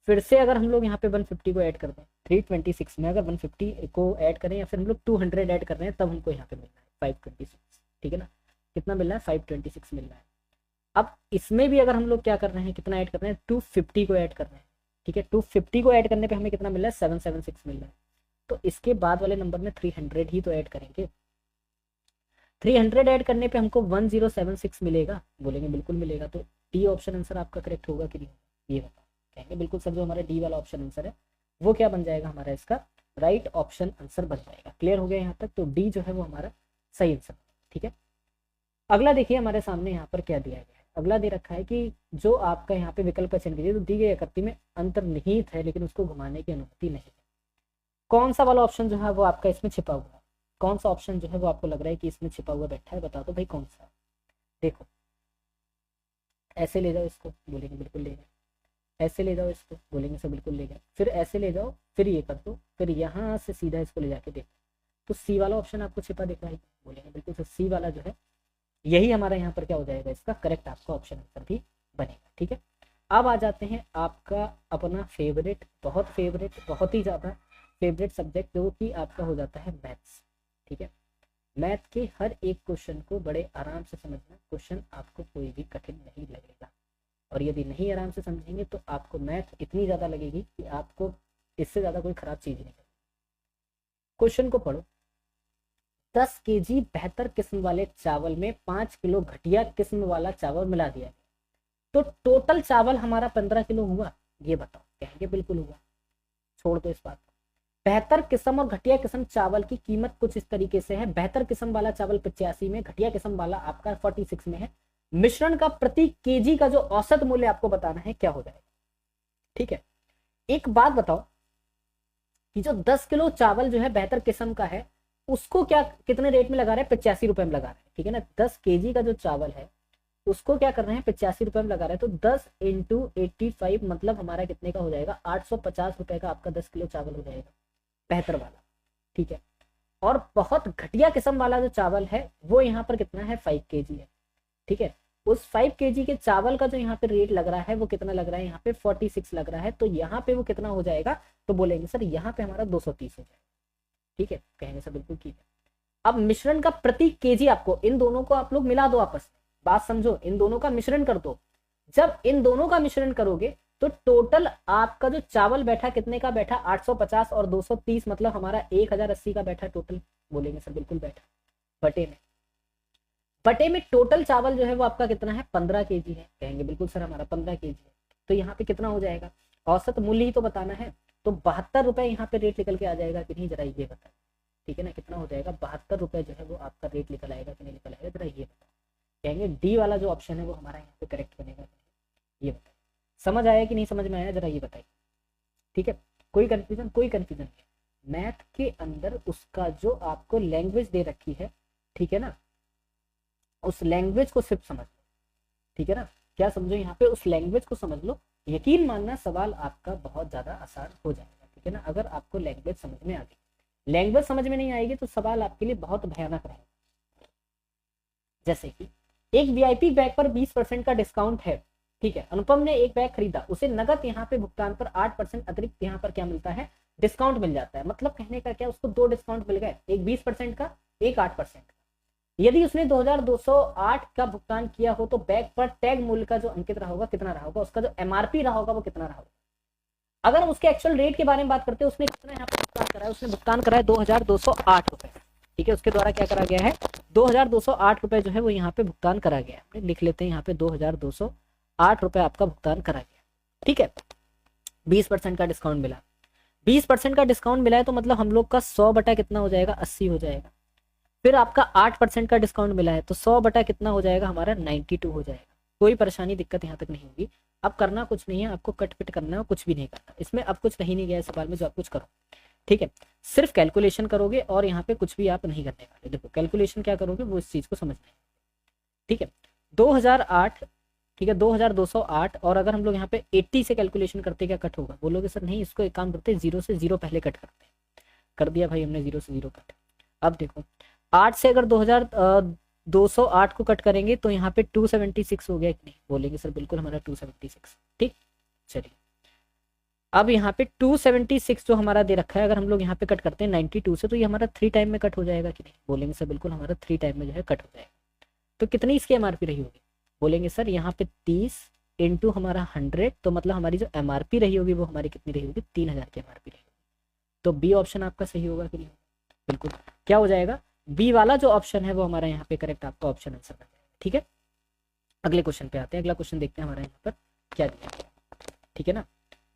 फिर से अगर हम लोग यहाँ पे 150 को ऐड कर दें 326 में, अगर 150 को ऐड करें या फिर हम लोग 200 ऐड कर रहे हैं, तब हमको यहाँ पे मिल रहा है 526। ठीक है ना, कितना मिल रहा है 526 मिल रहा है। अब इसमें भी अगर हम लोग क्या कर रहे हैं, कितना ऐड कर रहे हैं 250 को ऐड कर रहे हैं। ठीक है, 250 को ऐड करने पे हमें कितना मिल रहा है 776 मिल रहा है। तो इसके बाद वाले नंबर में 300 ही तो ऐड करेंगे। 300 ऐड करने पे हमको 1076 मिलेगा, बोलेंगे बिल्कुल मिलेगा। तो डी ऑप्शन आंसर आपका करेक्ट होगा कि नहीं, ये बताओ। कहेंगे बिल्कुल सर, जो हमारा डी वाला ऑप्शन आंसर है वो क्या बन जाएगा हमारा, इसका राइट ऑप्शन आंसर बन जाएगा। क्लियर हो गया यहाँ तक, तो डी जो है वो हमारा सही आंसर। ठीक है, अगला देखिए हमारे सामने यहाँ पर क्या दिया गया है। अगला दे रखा है कि जो आपका यहाँ पे विकल्प का चयन कीजिए, तो दी गई आकृति में अंतर्निहित है लेकिन उसको घुमाने की अनुमति नहीं है। कौन सा वाला ऑप्शन जो है वो आपका इसमें छिपा हुआ है, कौन सा ऑप्शन जो है वो आपको लग रहा है कि इसमें छिपा हुआ बैठा है, बता दो भाई कौन सा। देखो ऐसे ले जाओ इसको, बोलेंगे बिल्कुल ले गए, ऐसे ले जाओ इसको, बोलेंगे सर बिल्कुल ले गए, फिर ऐसे ले जाओ, फिर ये कर दो, फिर यहाँ से सीधा इसको ले जाके देखो, तो सी वाला ऑप्शन आपको छिपा दिख रहा है, बोलेंगे बिल्कुल सर सी वाला जो है यही हमारा यहाँ पर क्या हो जाएगा, इसका करेक्ट आपका ऑप्शन आंसर भी बनेगा। ठीक है, अब आ जाते हैं आपका अपना फेवरेट, बहुत ही ज़्यादा फेवरेट सब्जेक्ट, जो कि आपका हो जाता है मैथ्स। ठीक है, मैथ के हर एक क्वेश्चन को बड़े आराम से समझना, क्वेश्चन आपको कोई भी कठिन नहीं लगेगा, और यदि नहीं आराम से समझेंगे तो आपको मैथ इतनी ज़्यादा लगेगी कि आपको इससे ज़्यादा कोई खराब चीज़ नहीं लगेगी। क्वेश्चन को पढ़ो। 10 केजी बेहतर किस्म वाले चावल में 5 किलो घटिया किस्म वाला चावल मिला दिया गया, तो टोटल चावल हमारा 15 किलो हुआ, ये बताओ। कहेंगे बिल्कुल हुआ, छोड़ दो इस बात को। बेहतर किस्म और घटिया किस्म चावल की कीमत कुछ इस तरीके से है, बेहतर किस्म वाला चावल 85 में, घटिया किस्म वाला आपका 46 में है। मिश्रण का प्रति केजी का जो औसत मूल्य आपको बताना है क्या हो जाएगा। ठीक है, एक बात बताओ कि जो 10 किलो चावल जो है बेहतर किस्म का है, उसको क्या कितने रेट में लगा रहे हैं, 85 रुपए में लगा रहे हैं। ठीक है ना, 10 केजी का जो चावल है उसको क्या कर रहे हैं 85 रुपए में लगा रहे हैं, तो 10 इंटू 85 मतलब हमारा कितने का हो जाएगा 850 रुपए का आपका 10 किलो चावल हो जाएगा बेहतर वाला। ठीक है, और बहुत घटिया किस्म वाला जो चावल है वो यहाँ पर कितना है 5 kg है। ठीक है, उस 5 kg के चावल का जो यहाँ पे रेट लग रहा है वो कितना लग रहा है, यहाँ पे 46 लग रहा है। तो यहाँ पे वो कितना हो जाएगा, तो बोलेंगे सर यहाँ पे हमारा 230 हो जाएगा। ठीक है, कहेंगे सर बिल्कुल ठीक है। अब मिश्रण का प्रति केजी आपको, इन दोनों को आप लोग मिला दो आपस में, बात समझो, इन दोनों का मिश्रण कर दो। जब इन दोनों का मिश्रण करोगे तो टोटल आपका जो चावल बैठा कितने का बैठा, 850 और 230 मतलब हमारा 1080 का बैठा टोटल। बोलेंगे सर बिल्कुल बैठा। बटे में टोटल चावल जो है वो आपका कितना है, 15 kg है। कहेंगे बिल्कुल सर हमारा 15 kg है। तो यहाँ पे कितना हो जाएगा, औसत मूल्य ही तो बताना है। तो 72 रुपए यहाँ पे रेट निकल के आ जाएगा कि नहीं, जरा ये बताए। ठीक है ना, कितना हो जाएगा, 72 रुपए जो है वो आपका रेट निकल आएगा कि नहीं निकल आएगा, जरा ये बताओ। कहेंगे डी वाला जो ऑप्शन है वो हमारा यहाँ पे करेक्ट बनेगा। ये बताइए, समझ आया कि नहीं समझ में आया, जरा ये बताइए। ठीक है, कोई कंफ्यूजन नहीं। मैथ के अंदर उसका जो आपको लैंग्वेज दे रखी है, ठीक है ना, उस लैंग्वेज को सिर्फ समझ लो। ठीक है ना, क्या समझो, यहाँ पे उस लैंग्वेज को समझ लो। यकीन मानना सवाल आपका बहुत ज्यादा आसान हो जाएगा। ठीक है ना, अगर आपको लैंग्वेज समझ में आ गई। लैंग्वेज समझ में नहीं आएगी तो सवाल आपके लिए बहुत भयानक रहेगा। जैसे कि एक वीआईपी बैग पर 20% का डिस्काउंट है। ठीक है, अनुपम ने एक बैग खरीदा, उसे नगद यहाँ पे भुगतान पर 8% अतिरिक्त यहाँ पर क्या मिलता है, डिस्काउंट मिल जाता है। मतलब कहने का क्या, उसको 2 डिस्काउंट मिल गए, एक 20% का, एक 8% का। यदि उसने 2208 का भुगतान किया हो तो बैग पर टैग मूल्य का जो अंकित रहा होगा कितना रहा होगा, उसका जो एमआरपी रहा होगा वो कितना रहा होगा। अगर हम उसके एक्चुअल रेट के बारे में बात करते हैं, उसने कितना यहाँ पर भुगतान करा है, उसने भुगतान करा है 2208 रुपए। ठीक है, उसके द्वारा क्या करा गया है, 2208 रुपए जो है वो यहाँ पे भुगतान करा गया है। लिख लेते हैं यहाँ पे 2208 रुपए आपका भुगतान करा गया। ठीक है, 20% का डिस्काउंट मिला। 20% का डिस्काउंट मिला है तो मतलब हम लोग का 100 बटा कितना हो जाएगा, 80 हो जाएगा। फिर आपका 8% का डिस्काउंट मिला है तो 100 बटा कितना हो जाएगा हमारा, 92 हो जाएगा। कोई परेशानी दिक्कत यहाँ तक नहीं होगी। अब करना कुछ नहीं है, आपको कट पिट करना है, कुछ भी नहीं करना इसमें। अब कुछ नहीं गया सवाल में जो आप कुछ करो। ठीक है, सिर्फ कैलकुलेशन करोगे और यहाँ पे कुछ भी आप नहीं करने वाले। देखो कैलकुलेशन क्या करोगे वो इस चीज को समझना है। ठीक है, 2008, ठीक है 2208, और अगर हम लोग यहाँ पे 80 से कैलकुलेशन करते क्या कट होगा, बोलोगे सर नहीं, इसको एक काम करते हैं, 0 से 0 पहले कट करते हैं। कर दिया भाई हमने 0 से 0 कट। अब देखो 8 से अगर 2208 को कट करेंगे तो यहाँ पे 276 हो गया कि नहीं, बोलेंगे सर बिल्कुल हमारा 276। ठीक, चलिए अब यहाँ पे 276 जो हमारा दे रखा है, अगर हम लोग यहाँ पे कट करते हैं 92 से तो ये हमारा 3 टाइम में कट हो जाएगा कि नहीं, बोलेंगे सर बिल्कुल हमारा 3 टाइम में जो है कट हो जाएगा। तो कितनी इसकी एमआरपी रही होगी, बोलेंगे सर यहाँ पे 30 इंटू हमारा 100, तो मतलब हमारी जो एमआरपी रही होगी वो हमारी कितनी रही होगी, 3000 की एमआरपी रही होगी। तो बी ऑप्शन आपका सही होगा कि नहीं, बिल्कुल क्या हो जाएगा, बी वाला जो ऑप्शन है वो हमारा यहाँ पे करेक्ट आपका ऑप्शन आंसर बन जाएगा। ठीक है, अगले क्वेश्चन पे आते हैं। अगला क्वेश्चन देखते हैं हमारा यहाँ पर क्या दिया गया। ठीक है ना,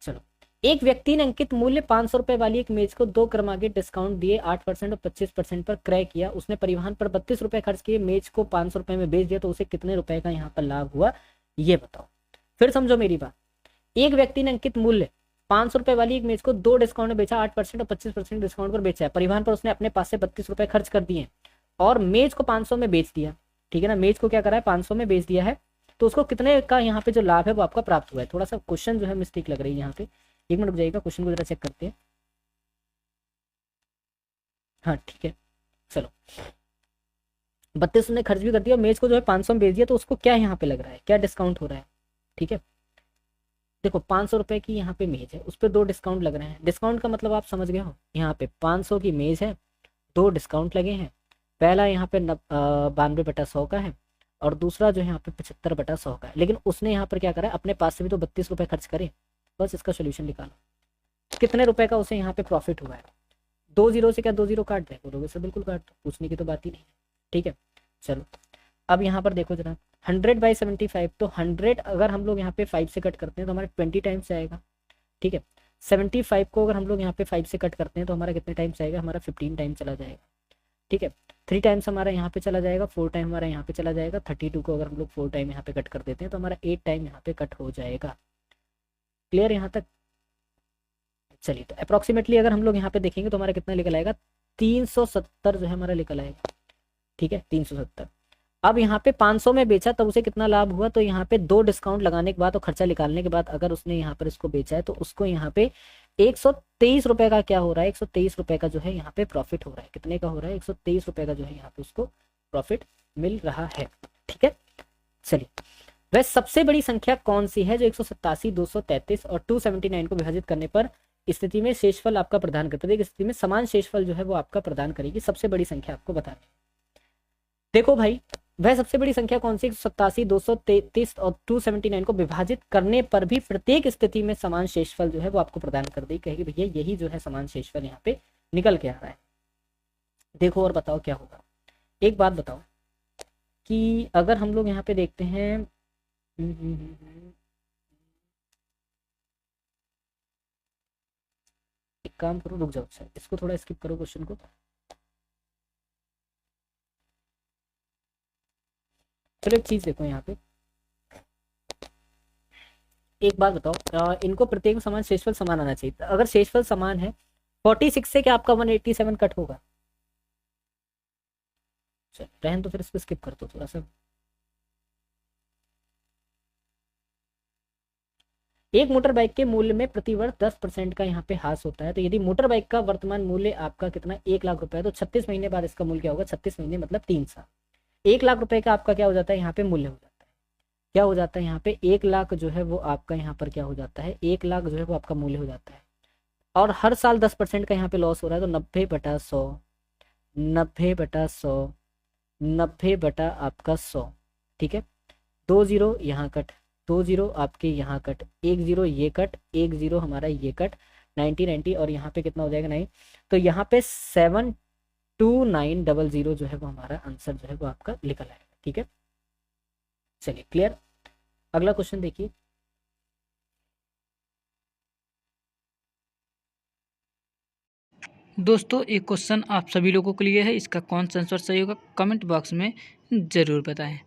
चलो एक व्यक्ति ने अंकित मूल्य 500 रुपए वाली एक मेज को 2 क्रमागत डिस्काउंट दिए 8% और 25% पर क्रय किया। उसने परिवहन पर 32 रुपए खर्च किए, मेज को 500 रुपए में बेच दिया, तो उसे कितने रुपए का यहाँ पर लाभ हुआ, ये बताओ। फिर समझो मेरी बात, एक व्यक्ति ने अंकित मूल्य 500 रुपए वाली एक मेज को 2 डिस्काउंट में बेचा, 8% और 25% डिस्काउंट पर बेचा है। परिवहन पर उसने अपने पास से 32 रुपए खर्च कर दिए और मेज को 500 में बेच दिया। ठीक है ना, मेज को क्या करा है, 500 में बेच दिया है, तो उसको कितने का यहाँ पे जो लाभ है वो आपका प्राप्त हुआ है। थोड़ा सा क्वेश्चन जो है मिस्टेक लग रही है यहाँ पे, एक मिनट रुक जाइएगा, क्वेश्चन को जरा चेक करते हैं। हाँ ठीक है, चलो 32 ने खर्च भी कर दिया, मेज को जो है 500 में बेच दिया, तो उसको क्या यहाँ पे लग रहा है, क्या डिस्काउंट हो रहा है। ठीक है, देखो 500 रुपए की यहाँ पे मेज है, उस पर 2 डिस्काउंट लग रहे हैं। डिस्काउंट का मतलब आप समझ गए हो, यहाँ पे 500 की मेज है, 2 डिस्काउंट लगे हैं। पहला यहाँ पे 92/100 का है और दूसरा जो है यहाँ पे 75/100 का है। लेकिन उसने यहाँ पर क्या करा, अपने पास से भी तो 32 रुपए खर्च करे। बस इसका सोल्यूशन निकालो, कितने रुपए का उसे यहाँ पे प्रॉफिट हुआ है। 2 जीरो से क्या 2 जीरो काट रहे, बोलोगे सर बिल्कुल काट दो, पूछने की तो बात ही नहीं है। ठीक है, चलो अब यहाँ पर देखो जरा 100/75, तो 100 अगर हम लोग यहाँ पे 5 से कट करते हैं तो हमारे 20 टाइम्स आएगा। ठीक है, 75 को अगर हम लोग यहाँ पे 5 से कट करते हैं तो हमारा कितने टाइम्स आएगा, हमारा 15 टाइम चला जाएगा। ठीक है, 3 टाइम्स हमारा यहाँ पे चला जाएगा, 4 टाइम हमारा यहाँ पे चला जाएगा। 32 को अगर हम लोग 4 टाइम यहाँ पे कट कर देते हैं तो हमारा 8 टाइम यहाँ पे कट हो जाएगा। क्लियर यहाँ तक, चलिए तो अप्रोक्सीमेटली अगर हम लोग यहाँ पे देखेंगे तो हमारा कितना निकल आएगा, 370 जो है हमारा निकल आएगा। ठीक है, 370। अब यहाँ पे 500 में बेचा तब उसे कितना लाभ हुआ, तो यहाँ पे 2 डिस्काउंट लगाने के बाद और खर्चा निकालने के बाद अगर उसने यहाँ पर इसको बेचा है तो उसको यहाँ पे 123 रुपए का क्या हो रहा है, 123 रुपए का जो है यहाँ पे प्रॉफिट हो रहा है। कितने का हो रहा है, 123 रुपए का जो है यहाँ पे उसको प्रॉफिट मिल रहा है। ठीक है, चलिए वह सबसे बड़ी संख्या कौन सी है जो 187, 233 और 279 को विभाजित करने पर स्थिति में शेषफल आपका प्रदान करती है। प्रत्येक स्थिति में समान शेषफल जो है वो आपका प्रदान करेगी। सबसे बड़ी संख्या आपको बतानी है। देखो भाई, वह सबसे बड़ी संख्या कौन सी, 187, 233 और 279 को विभाजित करने पर भी प्रत्येक स्थिति में समान शेषफल जो है वो आपको प्रदान कर देगी। कहेगी भैया यही जो है समान शेषफल यहाँ पे निकल के आ रहा है। देखो और बताओ क्या होगा। एक बात बताओ कि अगर हम लोग यहाँ पे देखते हैं एक काम करो, रुक जाओ, अच्छा इसको थोड़ा स्किप करो क्वेश्चन को। चलो एक चीज देखो यहाँ पे, एक बात बताओ, इनको प्रत्येक में समान शेषफल समान आना चाहिए। तो अगर शेषफल समान है 46 से क्या आपका 187 कट होगा? चल रहन तो फिर इसको स्किप कर दो थोड़ा सा। एक मोटर बाइक के मूल्य में प्रतिवर्ष 10% का यहाँ पे ह्रास होता है। तो यदि मोटर बाइक का वर्तमान मूल्य आपका कितना 1 लाख रुपए है, तो 36 महीने बाद इसका मूल्य क्या होगा, 36 महीने मतलब 3 साल। 1 लाख रुपए का आपका क्या हो जाता है यहाँ पे मूल्य हो जाता है, क्या हो जाता है यहाँ पे 1 लाख जो है वो आपका यहाँ पर क्या हो जाता है, 1 लाख जो है वो आपका मूल्य हो जाता है। और हर साल 10% का यहाँ पे लॉस हो रहा है, तो 90/100, 90/100, 90 बटा आपका 100। ठीक है, 2 जीरो यहाँ कट, 2 जीरो आपके यहाँ कट, 1 जीरो ये कट, 1 जीरो हमारा ये कट, 90 और यहाँ पे कितना हो जाएगा 9। तो यहाँ पे 72900 जो है वो हमारा आंसर जो है वो आपका निकल आएगा। ठीक है, चलिए क्लियर। अगला क्वेश्चन देखिए। दोस्तों एक क्वेश्चन आप सभी लोगों के लिए है, इसका कौन सा आंसर सही होगा कमेंट बॉक्स में ज़रूर बताएं।